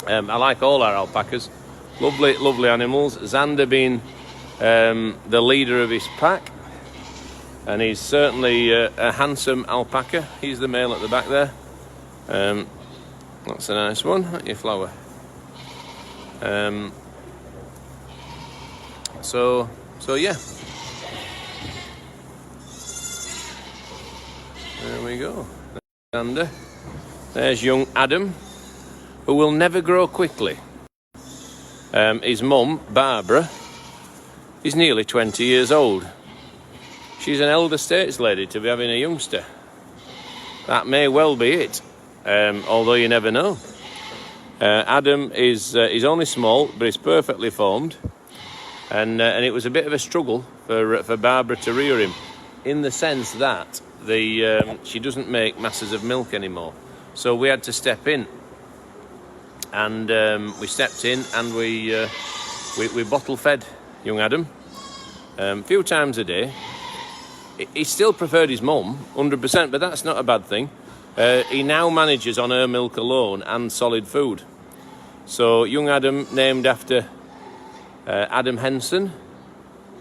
I like all our alpacas. Lovely animals. Xander being the leader of his pack, and he's certainly a handsome alpaca. He's the male at the back there. That's a nice one, aren't you, Flower? So yeah. There we go. Xander. There's young Adam, who will never grow quickly. His mum, Barbara, is nearly 20 years old. She's an elder estates lady to be having a youngster. That may well be it, although you never know. Adam is only small, but he's perfectly formed, and it was a bit of a struggle for Barbara to rear him, in the sense that she doesn't make masses of milk anymore. So we had to step in, and we stepped in and we bottle fed young Adam a few times a day. He still preferred his mum 100%, but that's not a bad thing. He now manages on her milk alone and solid food. So young Adam, named after Adam Henson,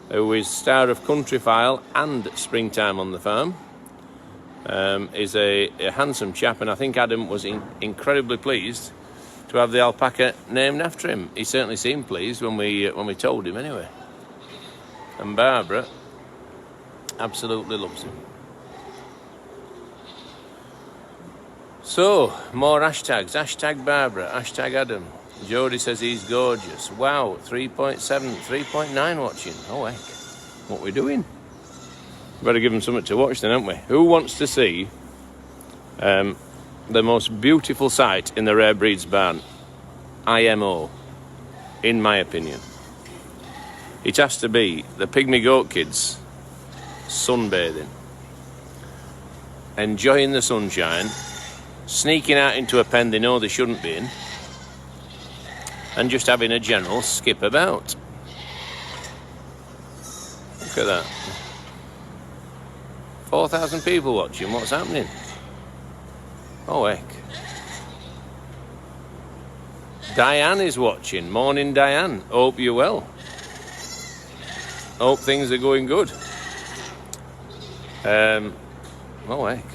who is star of Countryfile and Springtime on the Farm, is a handsome chap, and I think Adam was incredibly pleased to have the alpaca named after him. He certainly seemed pleased when we told him anyway. And Barbara absolutely loves him. So, more hashtags. Hashtag Barbara, hashtag Adam. Jody says he's gorgeous. Wow, 3.7, 3.9 watching. Oh heck, what we doing? Better give them something to watch then, haven't we? Who wants to see the most beautiful sight in the Rare Breeds barn? IMO, in my opinion. It has to be the Pygmy goat kids sunbathing, enjoying the sunshine, sneaking out into a pen they know they shouldn't be in, and just having a general skip about. Look at that. 4,000 people watching. What's happening? Oh heck. Diane is watching. Morning, Diane. Hope you're well. Hope things are going good. Oh heck.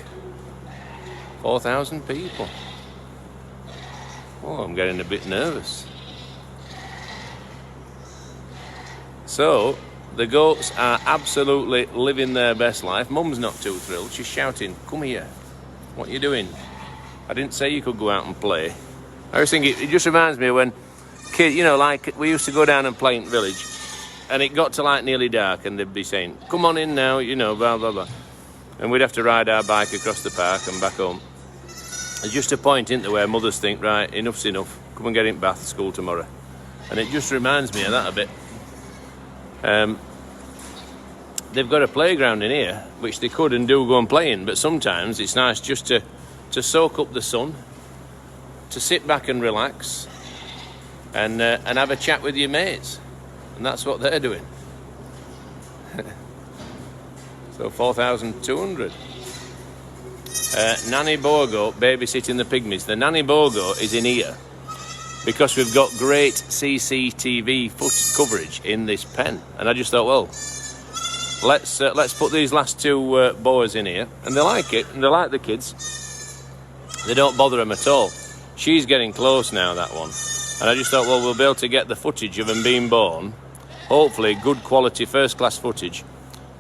4,000 people. Oh, I'm getting a bit nervous. So, the goats are absolutely living their best life. Mum's not too thrilled. She's shouting, "Come here. What are you doing? I didn't say you could go out and play." I always think it just reminds me of when kids, you know, like we used to go down and play in the village, and it got to like nearly dark, and they'd be saying, "Come on in now," you know, blah, blah, blah. And we'd have to ride our bike across the park and back home. There's just a point, isn't there, where mothers think, right, enough's enough. Come and get in bath, school tomorrow. And it just reminds me of that a bit. They've got a playground in here, which they could and do go and play in, but sometimes it's nice just to soak up the sun, to sit back and relax, and have a chat with your mates. And that's what they're doing. So 4,200. Nanny Bogo babysitting the pygmies. The Nanny Bogo is in here because we've got great CCTV coverage in this pen, and I just thought, well, let's put these last two boas in here, and they like it, and they like the kids. They don't bother them at all. She's getting close now, that one, and I just thought, well, we'll be able to get the footage of them being born, hopefully good quality first-class footage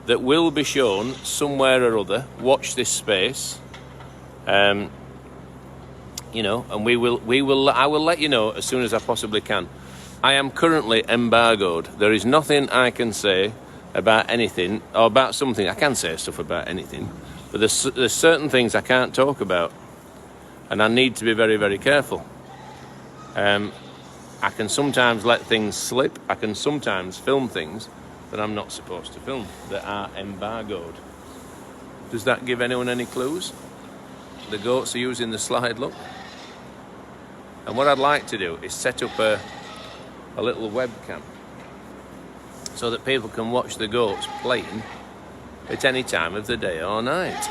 that will be shown somewhere or other. Watch this space. you know, and I will let you know as soon as I possibly can. I am currently embargoed. There is nothing I can say about anything, or about something. I can say stuff about anything, but there's certain things I can't talk about, and I need to be very, very careful. I can sometimes let things slip. I can sometimes film things that I'm not supposed to film, that are embargoed. Does that give anyone any clues? The goats are using the slide, look. And what I'd like to do is set up a little webcam so that people can watch the goats playing at any time of the day or night.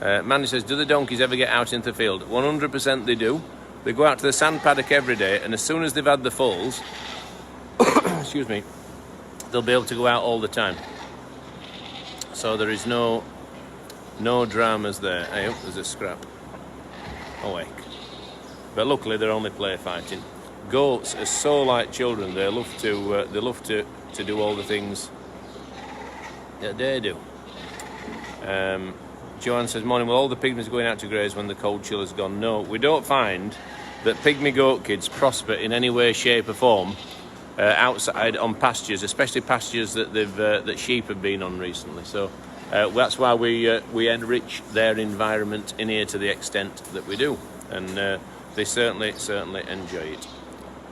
Mandy says, do the donkeys ever get out into the field? 100% they do. They go out to the sand paddock every day, and as soon as they've had the foals, excuse me, they'll be able to go out all the time. So there is no dramas there. Hey, oh, there's a scrap. Awake. But luckily they're only play fighting. Goats are so like children. They love to do all the things that they do. Joanne says, morning, will all the pygmies going out to graze when the cold chill has gone? No, we don't find that pygmy goat kids prosper in any way, shape or form outside on pastures, especially pastures that sheep have been on recently. So that's why we enrich their environment in here to the extent that we do, and they certainly enjoy it.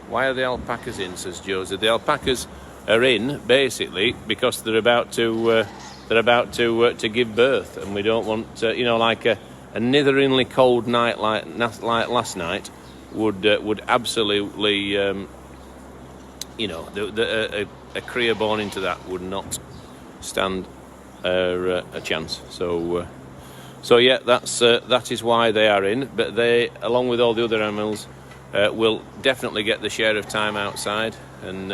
Why are the alpacas in, says Josie? The alpacas are in basically because they're about to give birth, and we don't want like a nitheringly cold night like last night would absolutely a cria born into that would not stand a chance. So yeah, that is why they are in. But they, along with all the other animals, will definitely get the share of time outside, and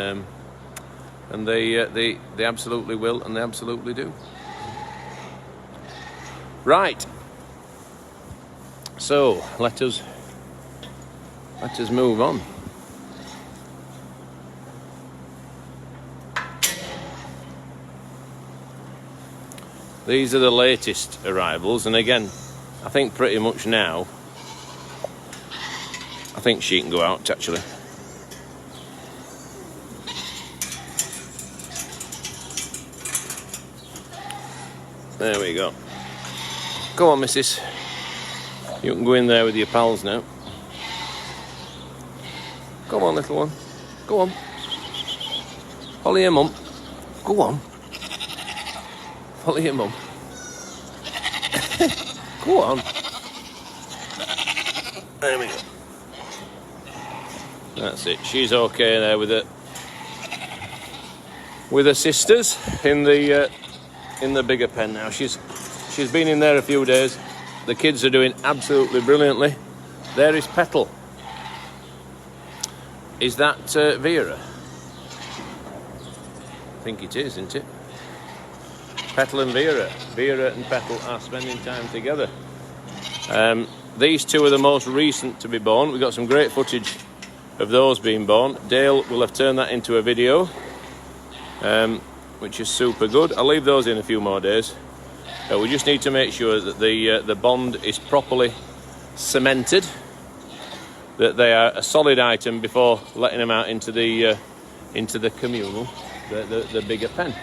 they absolutely will, and they absolutely do. Right. So let us move on. These are the latest arrivals, and again, I think pretty much now, I think she can go out actually. There we go. Go on, missus. You can go in there with your pals now. Come on, little one. Go on. Follow your mum. Go on. Follow your mum. Go on. There we go. That's it. She's okay there with her sisters in the bigger pen now. She's been in there a few days. The kids are doing absolutely brilliantly. There is Petal. Is that Vera? I think it is, isn't it? Petal and Vera. Vera and Petal are spending time together. These two are the most recent to be born. We've got some great footage of those being born. Dale will have turned that into a video, which is super good. I'll leave those in a few more days. We just need to make sure that the bond is properly cemented, that they are a solid item before letting them out into the communal, the bigger pen.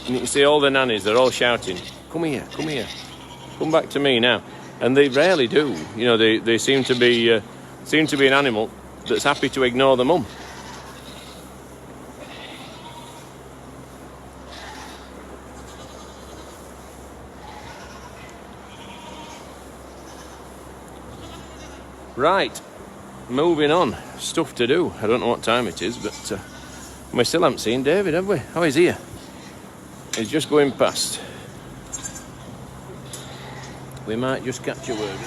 And you can see all the nannies, they're all shouting, come here, come back to me now. And they rarely do. You know, they seem to be an animal that's happy to ignore the mum. Right, moving on. Stuff to do. I don't know what time it is, but we still haven't seen David, have we? Oh, he's here. He's just going past. We might just catch a word.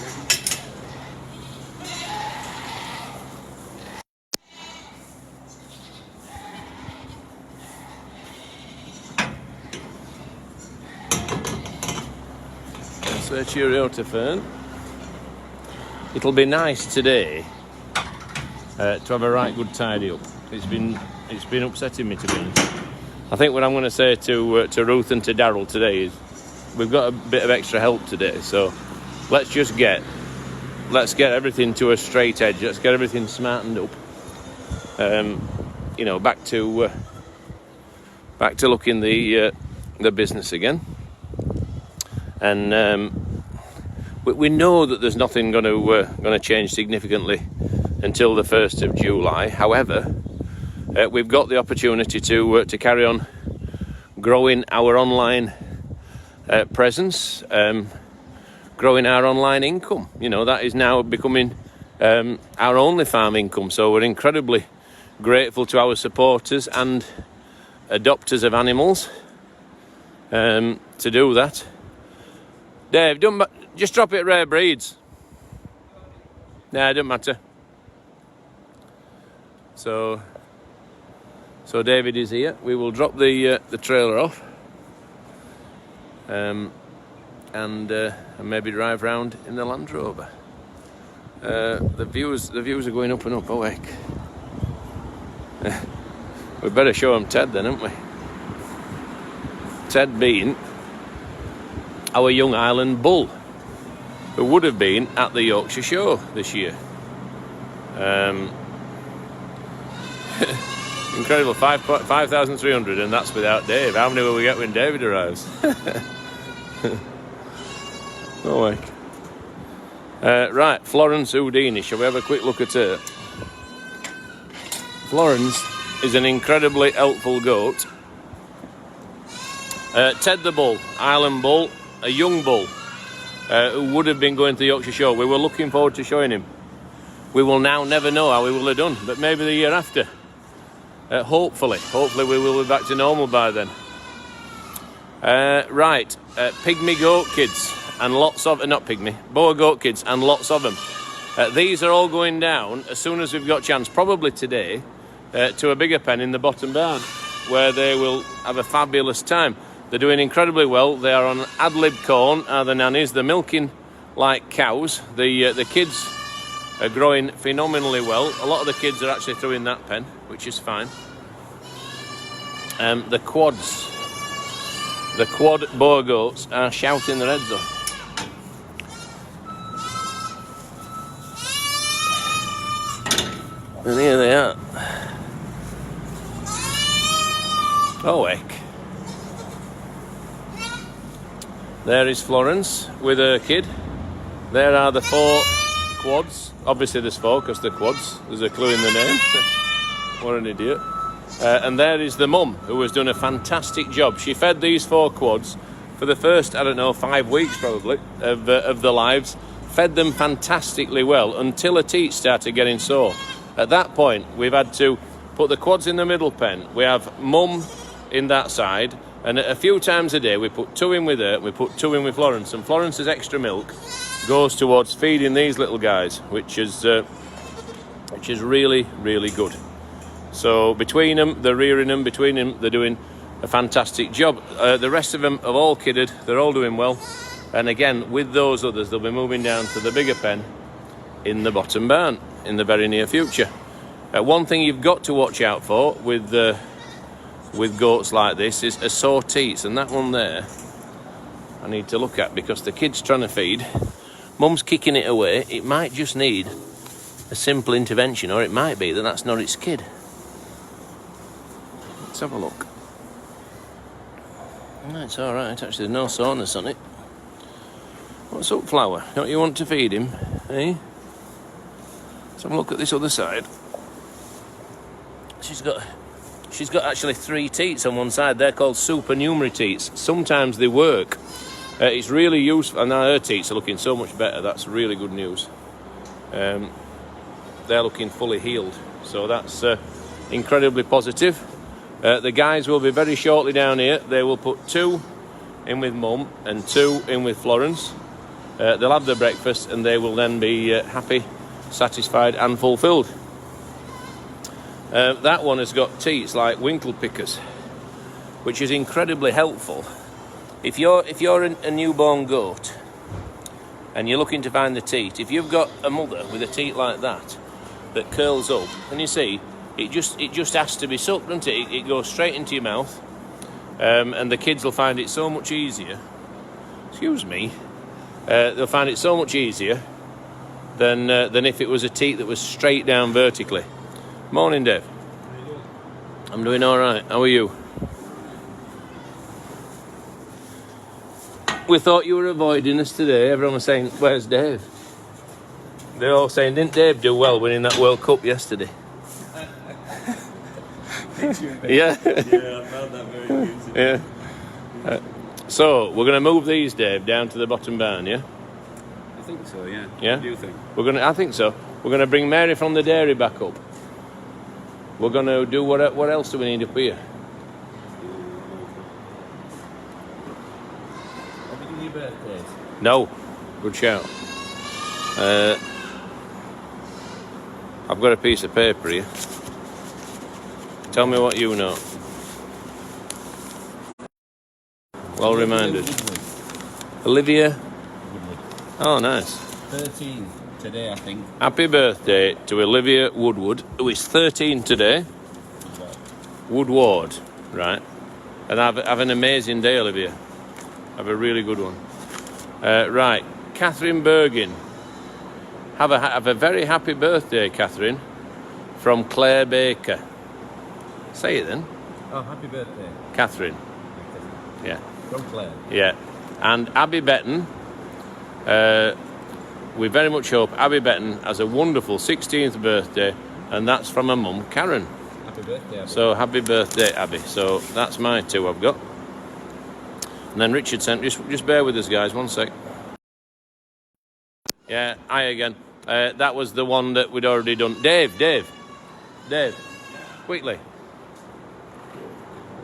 So cheerio to Fern. It'll be nice today to have a right good tidy up. It's been upsetting me, to be honest. I think what I'm going to say to Ruth and to Daryl today is we've got a bit of extra help today, so let's get everything to a straight edge. Let's get everything smartened up. You know, back to looking the business again. And we know that there's nothing going to change significantly until the 1st of July. However, we've got the opportunity to carry on growing our online presence, growing our online income. You know, that is now becoming our only farm income. So we're incredibly grateful to our supporters and adopters of animals to do that. Dave, just drop it at Rare Breeds. Nah, it doesn't matter. So David is here. We will drop the trailer off, and maybe drive round in the Land Rover. The views are going up and up. Oh heck! We better show them Ted then, haven't we? Ted being our young Island bull, who would have been at the Yorkshire Show this year. Incredible, 5,300, and that's without Dave. How many will we get when David arrives? Oh, heck. Right, Florence Houdini. Shall we have a quick look at her? Florence is an incredibly helpful goat. Ted the bull, Island bull, a young bull, who would have been going to the Yorkshire Show. We were looking forward to showing him. We will now never know how he will have done, but maybe the year after. Hopefully we will be back to normal by then. Right, Pygmy goat kids and lots of, not Pygmy, boa goat kids and lots of them. These are all going down as soon as we've got chance, probably today, to a bigger pen in the bottom barn, where they will have a fabulous time. They're doing incredibly well. They are on ad-lib corn, are the nannies. They're milking like cows. The kids are growing phenomenally well. A lot of the kids are actually through in that pen, which is fine. The quad boa goats are shouting their heads off. And here they are. Oh heck. There is Florence with her kid. There are the 4 quads. Obviously there's 4 because they're quads. There's a clue in the name. What an idiot. And there is the mum, who has done a fantastic job. She fed these 4 quads for the first, 5 weeks probably, of their lives. Fed them fantastically well until her teeth started getting sore. At that point, we've had to put the quads in the middle pen. We have mum in that side, and a few times a day we put 2 in with her, we put 2 in with Florence, and Florence's extra milk goes towards feeding these little guys, which is really, really good. So between them, they're rearing them, between them, they're doing a fantastic job. The rest of them have all kidded, they're all doing well. And again, with those others, they'll be moving down to the bigger pen in the bottom barn in the very near future. One thing you've got to watch out for with goats like this is a sore teats, and that one there I need to look at, because the kid's trying to feed, mum's kicking it away. It might just need a simple intervention, or it might be that that's not its kid. Let's have a look. No, it's all right. Actually, there's no soreness on it. What's up, Flower? Don't you want to feed him, eh? Let's have a look at this other side. She's got actually 3 teats on one side. They're called supernumerary teats. Sometimes they work. It's really useful. And now her teats are looking so much better. That's really good news. They're looking fully healed. So that's incredibly positive. The guys will be very shortly down here. They will put 2 in with mum and 2 in with Florence. They'll have their breakfast and they will then be happy, satisfied and fulfilled. That one has got teats like winkle pickers, which is incredibly helpful. If you're a newborn goat and you're looking to find the teat, if you've got a mother with a teat like that curls up, and you see, it just has to be sucked, doesn't it? It goes straight into your mouth, and the kids will find it so much easier. Excuse me. they'll find it so much easier than if it was a teat that was straight down vertically. Morning, Dave. I'm doing all right. How are you? We thought you were avoiding us today. Everyone was saying, "Where's Dave?" They're all saying, "Didn't Dave do well winning that World Cup yesterday?" Yeah. Yeah, I found that very amusing. Yeah. So we're going to move these, Dave, down to the bottom barn. Yeah. I think so, yeah. Yeah? What do you think? I think so. We're going to bring Mary from the dairy back up. We're going to do what else do we need up here? Have you done your birthdays? No. Good shout. I've got a piece of paper here. Tell me what you know. Well reminded. Olivia. Oh, nice. 13 today, I think. Happy birthday to Olivia Woodward, who is 13 today. Woodward, right? And have an amazing day, Olivia. Have a really good one. Right, Catherine Bergin. Have a very happy birthday, Catherine, from Claire Baker. Say it then. Oh, happy birthday. Catherine. Yeah. From Claire. Yeah. And Abby Betton. We very much hope Abby Betton has a wonderful 16th birthday, and that's from her mum, Karen. Happy birthday, Abby. So happy birthday, Abby. So that's my two I've got. And then Richard sent, just bear with us, guys, 1 sec. Yeah, hi again. That was the one that we'd already done. Dave, quickly.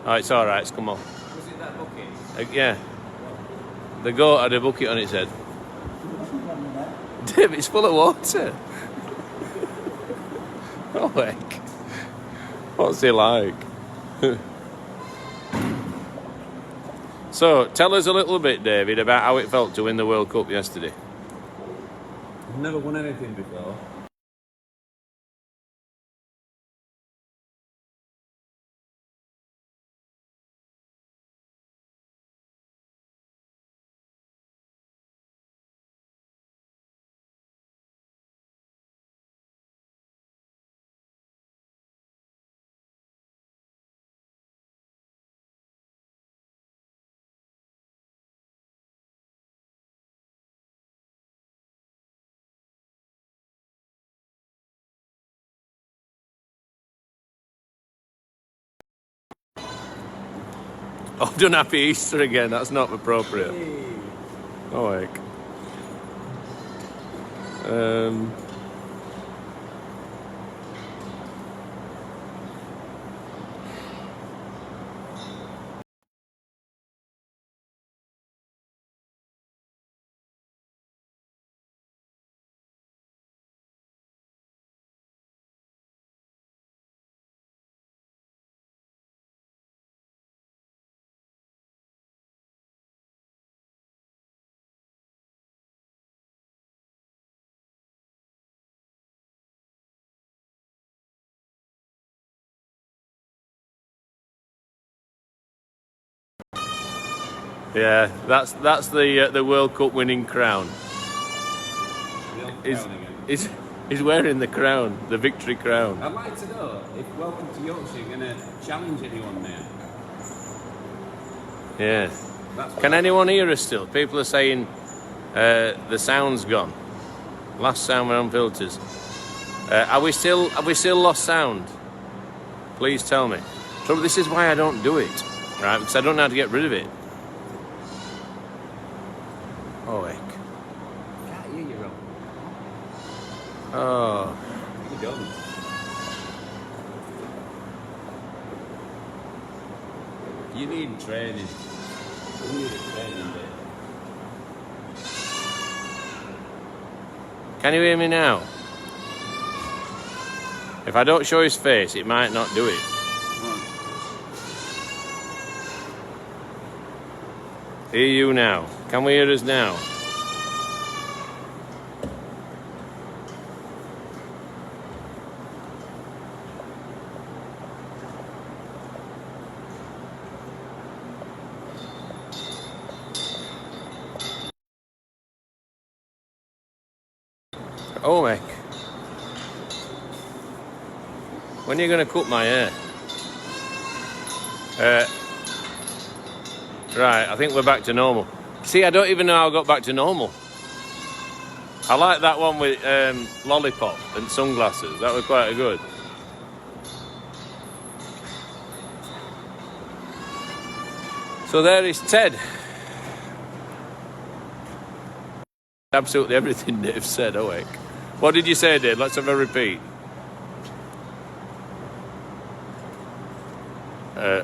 Oh, it's all right, it's come on. Was it that bucket? Yeah. The goat had a bucket on its head. Dave, it's full of water. Oh, heck. What's he like? So, tell us a little bit, David, about how it felt to win the World Cup yesterday. I've never won anything before. Oh, I've done Happy Easter again. That's not appropriate. Hey. Oh, heck. Yeah, that's the World Cup winning crown. He's wearing the crown, the victory crown. I'd like to know if Welcome to Yorkshire are going to challenge anyone now. Yeah. Can anyone hear us still? People are saying the sound's gone. Last sound went on filters. Have we still lost sound? Please tell me. So this is why I don't do it, right? Because I don't know how to get rid of it. Oh, heck. Can't hear you, Rob. Oh. You don't. You need training. You need a training day. Can you hear me now? If I don't show his face, it might not do it. Hear you now. Can we hear us now? Oh, heck. When are you going to cut my hair? Right, I think we're back to normal. See, I don't even know how I got back to normal. I like that one with lollipop and sunglasses. That was quite good. So there is Ted. Absolutely everything Dave said, oh heck. What did you say, Dave? Let's have a repeat.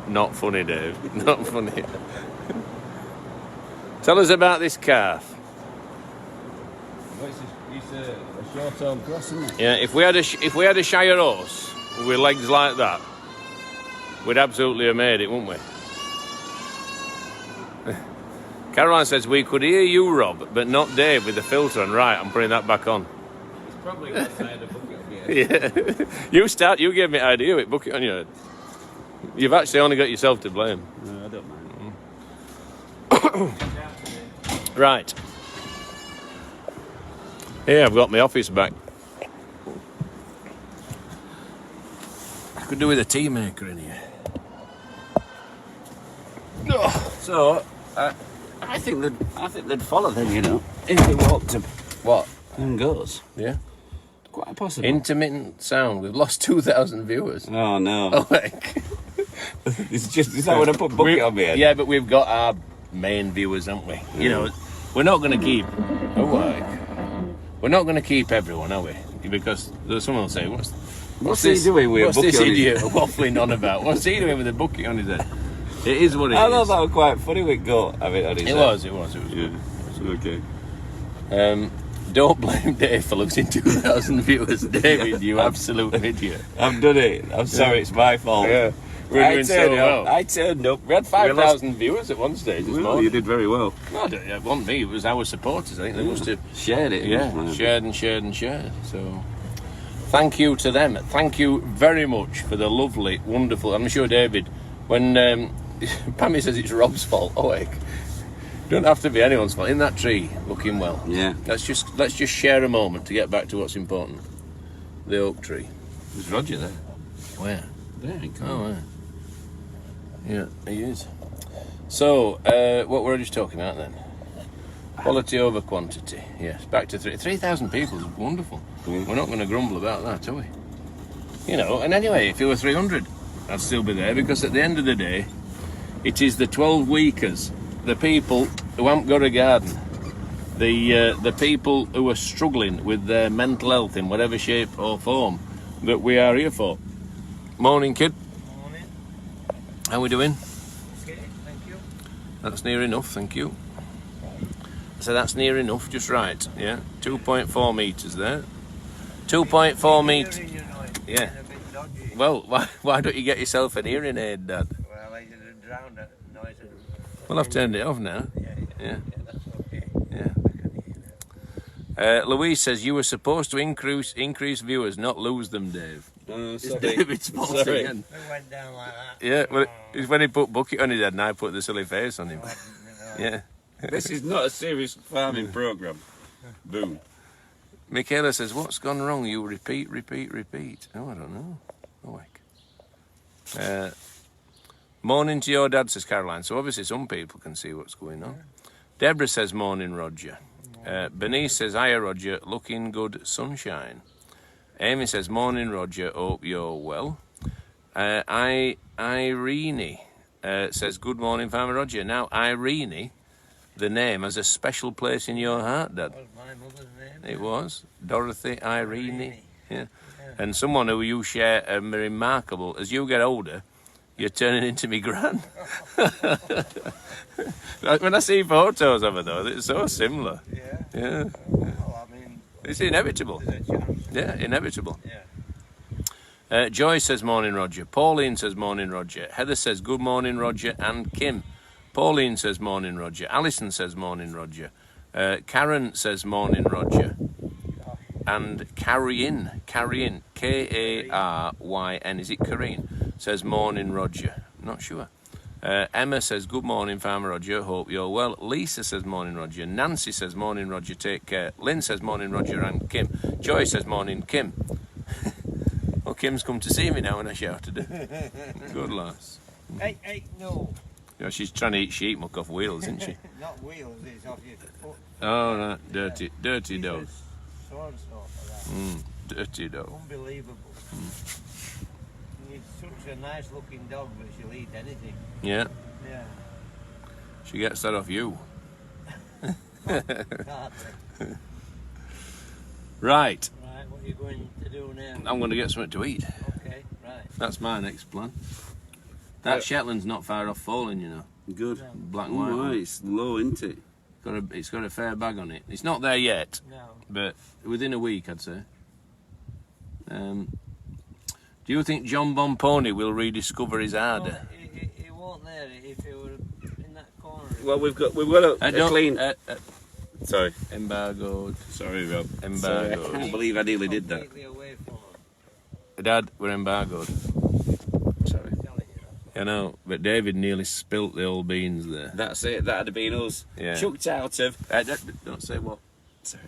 Not funny, Dave. Not funny. Tell us about this calf. Well, it's a short-term cross, isn't it? Yeah, if we had a Shire horse with legs like that, we'd absolutely have made it, wouldn't we? Caroline says we could hear you, Rob, but not Dave with the filter on. Right, I'm putting that back on. It's probably because I had a bucket on your head. Yeah, you gave me an idea with bucket on your head. You've actually only got yourself to blame. No, I don't mind. Right. Here, I've got my office back. I could do with a tea maker in here. So, I think they'd follow then, you know, if they walked to what and goes. Yeah. Quite possible. Intermittent sound. We've lost 2,000 viewers. Oh no! Oh, heck. Is that when I put bucket on my head? Yeah, but we've got our main viewers, haven't we? You know, we're not going to keep. Oh, heck. We're not going to keep everyone, are we? Because someone will say, "What's he doing with a bucket this on his idiot waffling on about? What's he doing with a bucket on his head?" It is what it is. I thought that was quite funny with goat having it on his head. It was. Yeah. Okay. Don't blame Dave for losing 2,000 viewers. David, you absolute idiot. I've done it. I'm sorry, it's my fault. Yeah. We're doing so well. I turned up. We had 5,000 viewers at one stage. Well, you did very well. No, it wasn't me. It was our supporters. I think they must have shared it. shared. So, thank you to them. Thank you very much for the lovely, wonderful. I'm sure David, when Pammy says it's Rob's fault. Oh, heck. Don't have to be anyone's fault. In that tree, looking well. Yeah. Let's just share a moment to get back to what's important. The oak tree. There's Roger there. Where? There he comes. Oh, where? Yeah, he is. So, what were we just talking about then? Quality over quantity. Yes, back to 3,000 people is wonderful. Mm. We're not going to grumble about that, are we? You know, and anyway, if it were 300, I'd still be there, because at the end of the day, it is the 12-weekers, the people who haven't got a garden, the people who are struggling with their mental health in whatever shape or form, that we are here for. Morning, kid. Morning. How we doing? Okay, thank you. That's near enough, thank you. So that's near enough, just right, yeah. 2.4 metres there. 2.4 metres. Yeah. Well, why don't you get yourself an hearing aid, Dad? Well, I didn't drown that noise. Well, I've turned it off now. Yeah, that's okay. Yeah. Louise says you were supposed to increase viewers, not lose them, Dave. It's Sorry. David's fault Sorry. again. It went down like that. Yeah, well, it's when he put bucket on his head and I put the silly face on him. Yeah. This is not a serious farming programme. Boom. Michaela says, what's gone wrong? You repeat. Oh, I don't know. Oh, heck. Morning to your dad, says Caroline. So obviously some people can see what's going on. Deborah says, morning, Roger. Bernice says, hiya, Roger. Looking good, sunshine. Amy says, morning, Roger. Hope you're well. Irene says, good morning, Farmer Roger. Now, Irene, the name, has a special place in your heart, Dad. That was my mother's name. It was. Dorothy Irene. Yeah. And someone who you share a remarkable, as you get older, you're turning into me gran. When I see photos of her, though, it's so similar. Yeah. Well, I mean, It's inevitable. there's a chance. Yeah, inevitable. Yeah. Joy says, morning, Roger. Pauline says, morning, Roger. Heather says, good morning, Roger. And Kim. Pauline says, morning, Roger. Alison says, morning, Roger. Karen says, morning, Roger. And Carryin, Karyn, is it Karyn? Says, morning, Roger. Not sure. Emma says, good morning, Farmer Roger. Hope you're well. Lisa says, morning, Roger. Nancy says, morning, Roger. Take care. Lynn says, morning, Roger and Kim. Joy says, morning, Kim. Well, Kim's come to see me now when I shouted her. Good lass. Hey, no. You know, she's trying to eat sheep muck off wheels, isn't she? Not wheels, it's off your foot. Oh, right. Dirty dog. So and so for that. Dirty dog. Unbelievable. She's such a nice looking dog, but she'll eat anything. Yeah. Yeah. She gets that off you. Hardly. Right. Right, what are you going to do now? I'm going to get something to eat. Okay, right. That's my next plan. That Shetland's not far off falling, you know. Good. Black and white. Oh, it's low, isn't it? It's got a fair bag on it. It's not there yet, No. but within a week, I'd say. Do you think John Bomponi will rediscover his ardour? No, it won't there if it were in that corner. Well, we've got a clean. Sorry. Embargoed. Sorry, Rob. Embargoed. Sorry, I can't believe I nearly did that. Completely away from her. Dad, we're embargoed. Sorry. Telling you that. I know, but David nearly spilt the old beans there. That's it. That'd have been us. Yeah. Chucked out of. Don't say what. Sorry.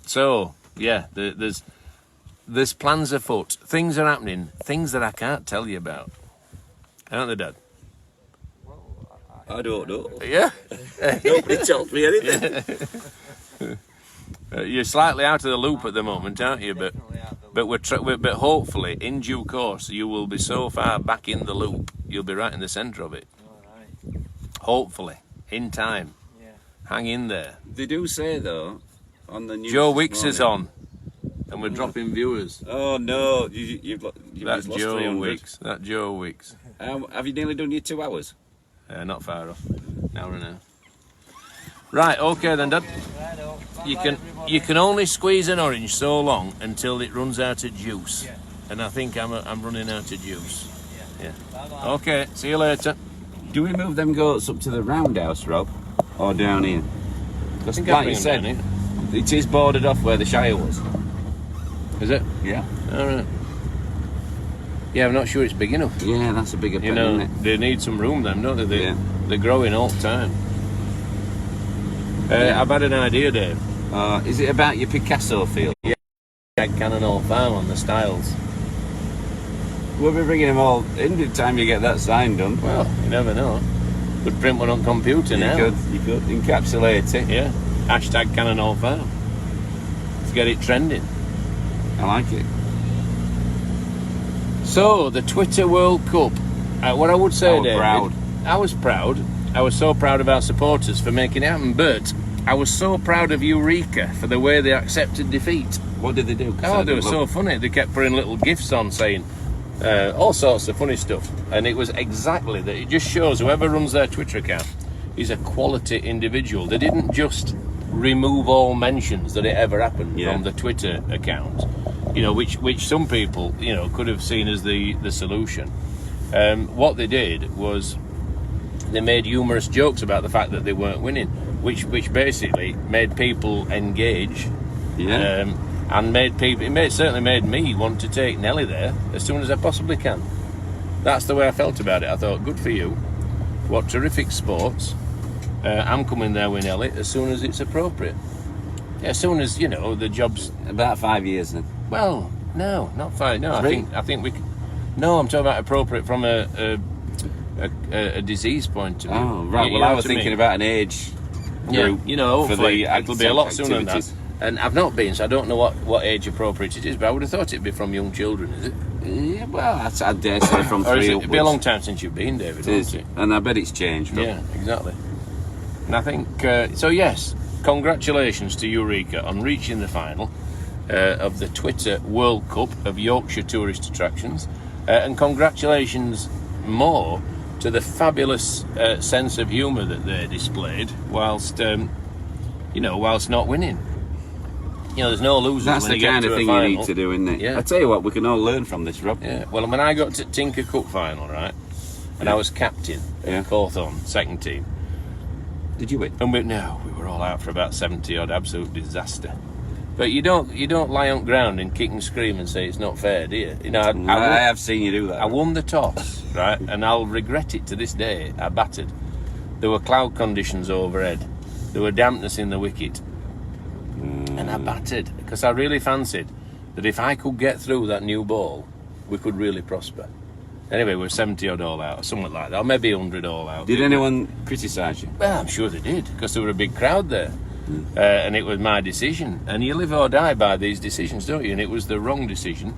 So yeah, there's plans afoot. Things are happening. Things that I can't tell you about. Aren't they, Dad? Well, I don't know. Yeah. Nobody told me anything. You're slightly out of the loop at the moment, aren't you? But definitely out the but hopefully in due course you will be so far back in the loop you'll be right in the centre of it. All right. Hopefully in time. Yeah. Hang in there. They do say though, on the news. Joe this Wicks is morning- on, and we're dropping viewers. Oh no, you've That's lost Joe 300. Wicks. That Joe Wicks. Have you nearly done your 2 hours? Not far off. An hour and a half. Right. Okay then, Dad. Righto. You Bye-bye, can everybody. you can only squeeze an orange so long until it runs out of juice. Yeah. And I think I'm running out of juice. Yeah. Bye-bye. Okay. See you later. Do we move them goats up to the roundhouse, Rob, or down here? Because think I'll like bring you them said, down it is boarded off where the Shire was. Is it? Yeah. All right. Yeah, I'm not sure it's big enough. Yeah, that's a bigger You pen, know, isn't it? they need some room then, don't they? Yeah. They're growing all the time. I've had an idea, Dave. Is it about your Picasso field? Yeah. Cannon Hall Farm on the Styles. We'll be bringing them all in the time you get that sign done. Well, you never know. Could print one on computer now. You could encapsulate it. Yeah. Hashtag Cannon Hall Farm. Let's get it trending. I like it. So, the Twitter World Cup. What I would say, I was David, proud. I was proud. I was so proud of our supporters for making it happen, but I was so proud of Eureka for the way they accepted defeat. What did they do? 'Cause Oh, I they were didn't so look. funny. They kept putting little gifs on saying all sorts of funny stuff. And it was exactly that. It just shows whoever runs their Twitter account is a quality individual. They didn't just remove all mentions that it ever happened Yeah. from the Twitter account, you know, which some people, you know, could have seen as the solution. What they did was they made humorous jokes about the fact that they weren't winning, which basically made people engage. Yeah. And certainly made me want to take Nelly there as soon as I possibly can. That's the way I felt about it. I thought, good for you. What terrific sports. I'm coming there with Nelly as soon as it's appropriate. Yeah, as soon as, you know, the job's... About 5 years then. Well, no, not 5. No, 3? I think we... No, I'm talking about appropriate from a disease point of view. Oh, right. You Well, know I what was mean? thinking about an age Yeah, group. you know, for hopefully the it'll be a lot sooner than that. activities. And I've not been, so I don't know what age appropriate it is, but I would have thought it'd be from young children, is it? Yeah, well, I'd dare say from Or is 3 it? It'd be a upwards. long time since you've been, David, It is. won't it? And I bet it's changed. Rob. Yeah, exactly. And I think, so yes, congratulations to Eureka on reaching the final of the Twitter World Cup of Yorkshire tourist attractions. And congratulations more to the fabulous sense of humour that they displayed whilst not winning. You know, there's no losers That's when the they get kind to of a thing final. you need to do, isn't it? Yeah. I tell you what, we can all learn from this, Rob. Yeah, well, when I got to Tinker Cup final, right, and I was captain Yeah. of Cawthorne, second team, Did you win? and we were all out for about 70 odd, absolute disaster. But you don't lie on ground and kick and scream and say it's not fair, do you? You know, I have seen you do that. I won the toss, right, and I'll regret it to this day. I batted. There were cloud conditions overhead. There were dampness in the wicket, and I batted because I really fancied that if I could get through that new ball, we could really prosper. Anyway, we're 70 odd all out, or something like that, or maybe 100 all out. Did anyone criticise you? Well, I'm sure they did, because there were a big crowd there. And it was my decision. And you live or die by these decisions, don't you? And it was the wrong decision.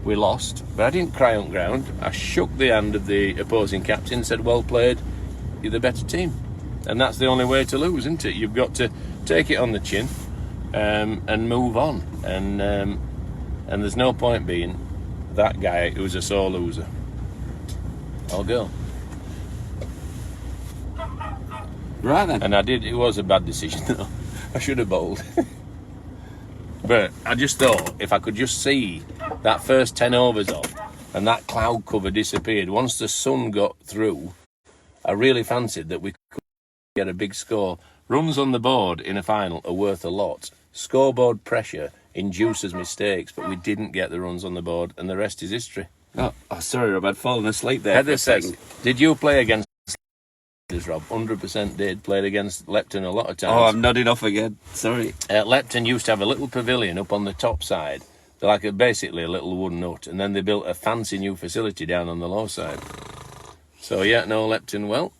We lost, but I didn't cry on ground. I shook the hand of the opposing captain and said, well played, you're the better team. And that's the only way to lose, isn't it? You've got to take it on the chin and move on. And there's no point being that guy who's a sore loser. I'll go. Right then. And I did. It was a bad decision, though. I should have bowled. But I just thought if I could just see that first 10 overs off and that cloud cover disappeared, once the sun got through, I really fancied that we could get a big score. Runs on the board in a final are worth a lot. Scoreboard pressure induces mistakes, but we didn't get the runs on the board, and the rest is history. Oh, sorry, Rob, I'd fallen asleep there. Heather says, did you play against Rob? 100% did. Played against Lepton a lot of times. Oh, I'm nodding off again. Sorry. Lepton used to have a little pavilion up on the top side. They're like basically a little wooden hut, and then they built a fancy new facility down on the low side. So, yeah, no, Lepton well.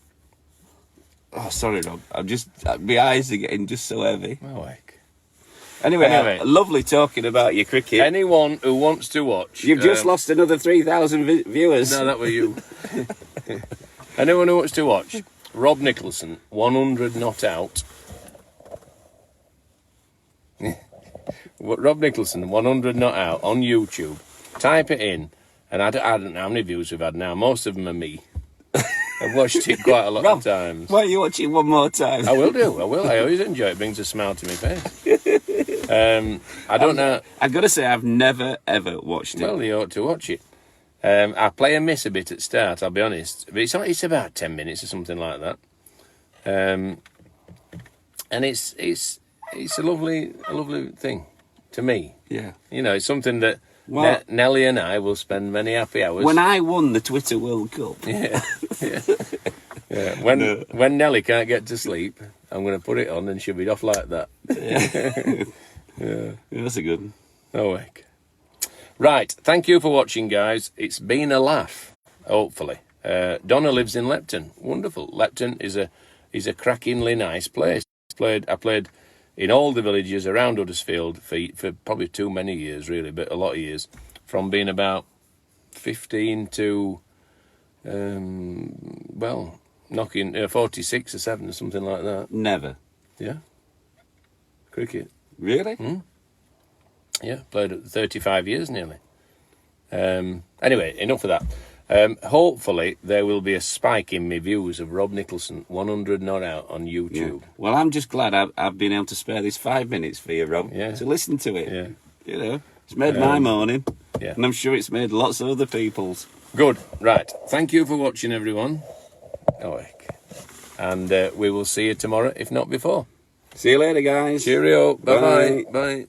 Oh, sorry, Rob. My eyes are getting just so heavy. Oh, heck. Anyway, lovely talking about your cricket. Anyone who wants to watch... You've just lost another 3,000 viewers. No, that were you. Anyone who wants to watch Rob Nicholson, 100 not out. Rob Nicholson, 100 not out on YouTube. Type it in, and I don't know how many views we've had now. Most of them are me. I've watched it quite a lot of times. Why are you watching one more time? I will do. I will. I always enjoy it. It brings a smile to my face. I don't know. I've got to say, I've never, ever watched it. Well, you ought to watch it. I play and miss a bit at start, I'll be honest. But it's about 10 minutes or something like that. And it's a lovely thing to me. Yeah. You know, it's something that Nelly and I will spend many happy hours. When I won the Twitter World Cup. Yeah. When Nelly can't get to sleep, I'm going to put it on and she'll be off like that. Yeah. That's a good one. Oh, heck. Right, thank you for watching, guys. It's been a laugh, hopefully. Donna lives in Lepton. Wonderful. Lepton is a crackingly nice place. I played in all the villages around Huddersfield for probably too many years, really, but a lot of years. From being about 15 to, knocking 46 or 7 or something like that. Never. Yeah. Cricket. Really? Yeah, played at 35 years nearly. Anyway, enough of that. Hopefully there will be a spike in my views of Rob Nicholson, 100 not out on YouTube. Yeah. Well, I'm just glad I've been able to spare this 5 minutes for you, Rob, to listen to it. Yeah. You know, it's made my morning, yeah. and I'm sure it's made lots of other people's. Good. Right. Thank you for watching, everyone. Oh, heck. And we will see you tomorrow, if not before. See you later, guys. Cheerio. Bye-bye. Bye.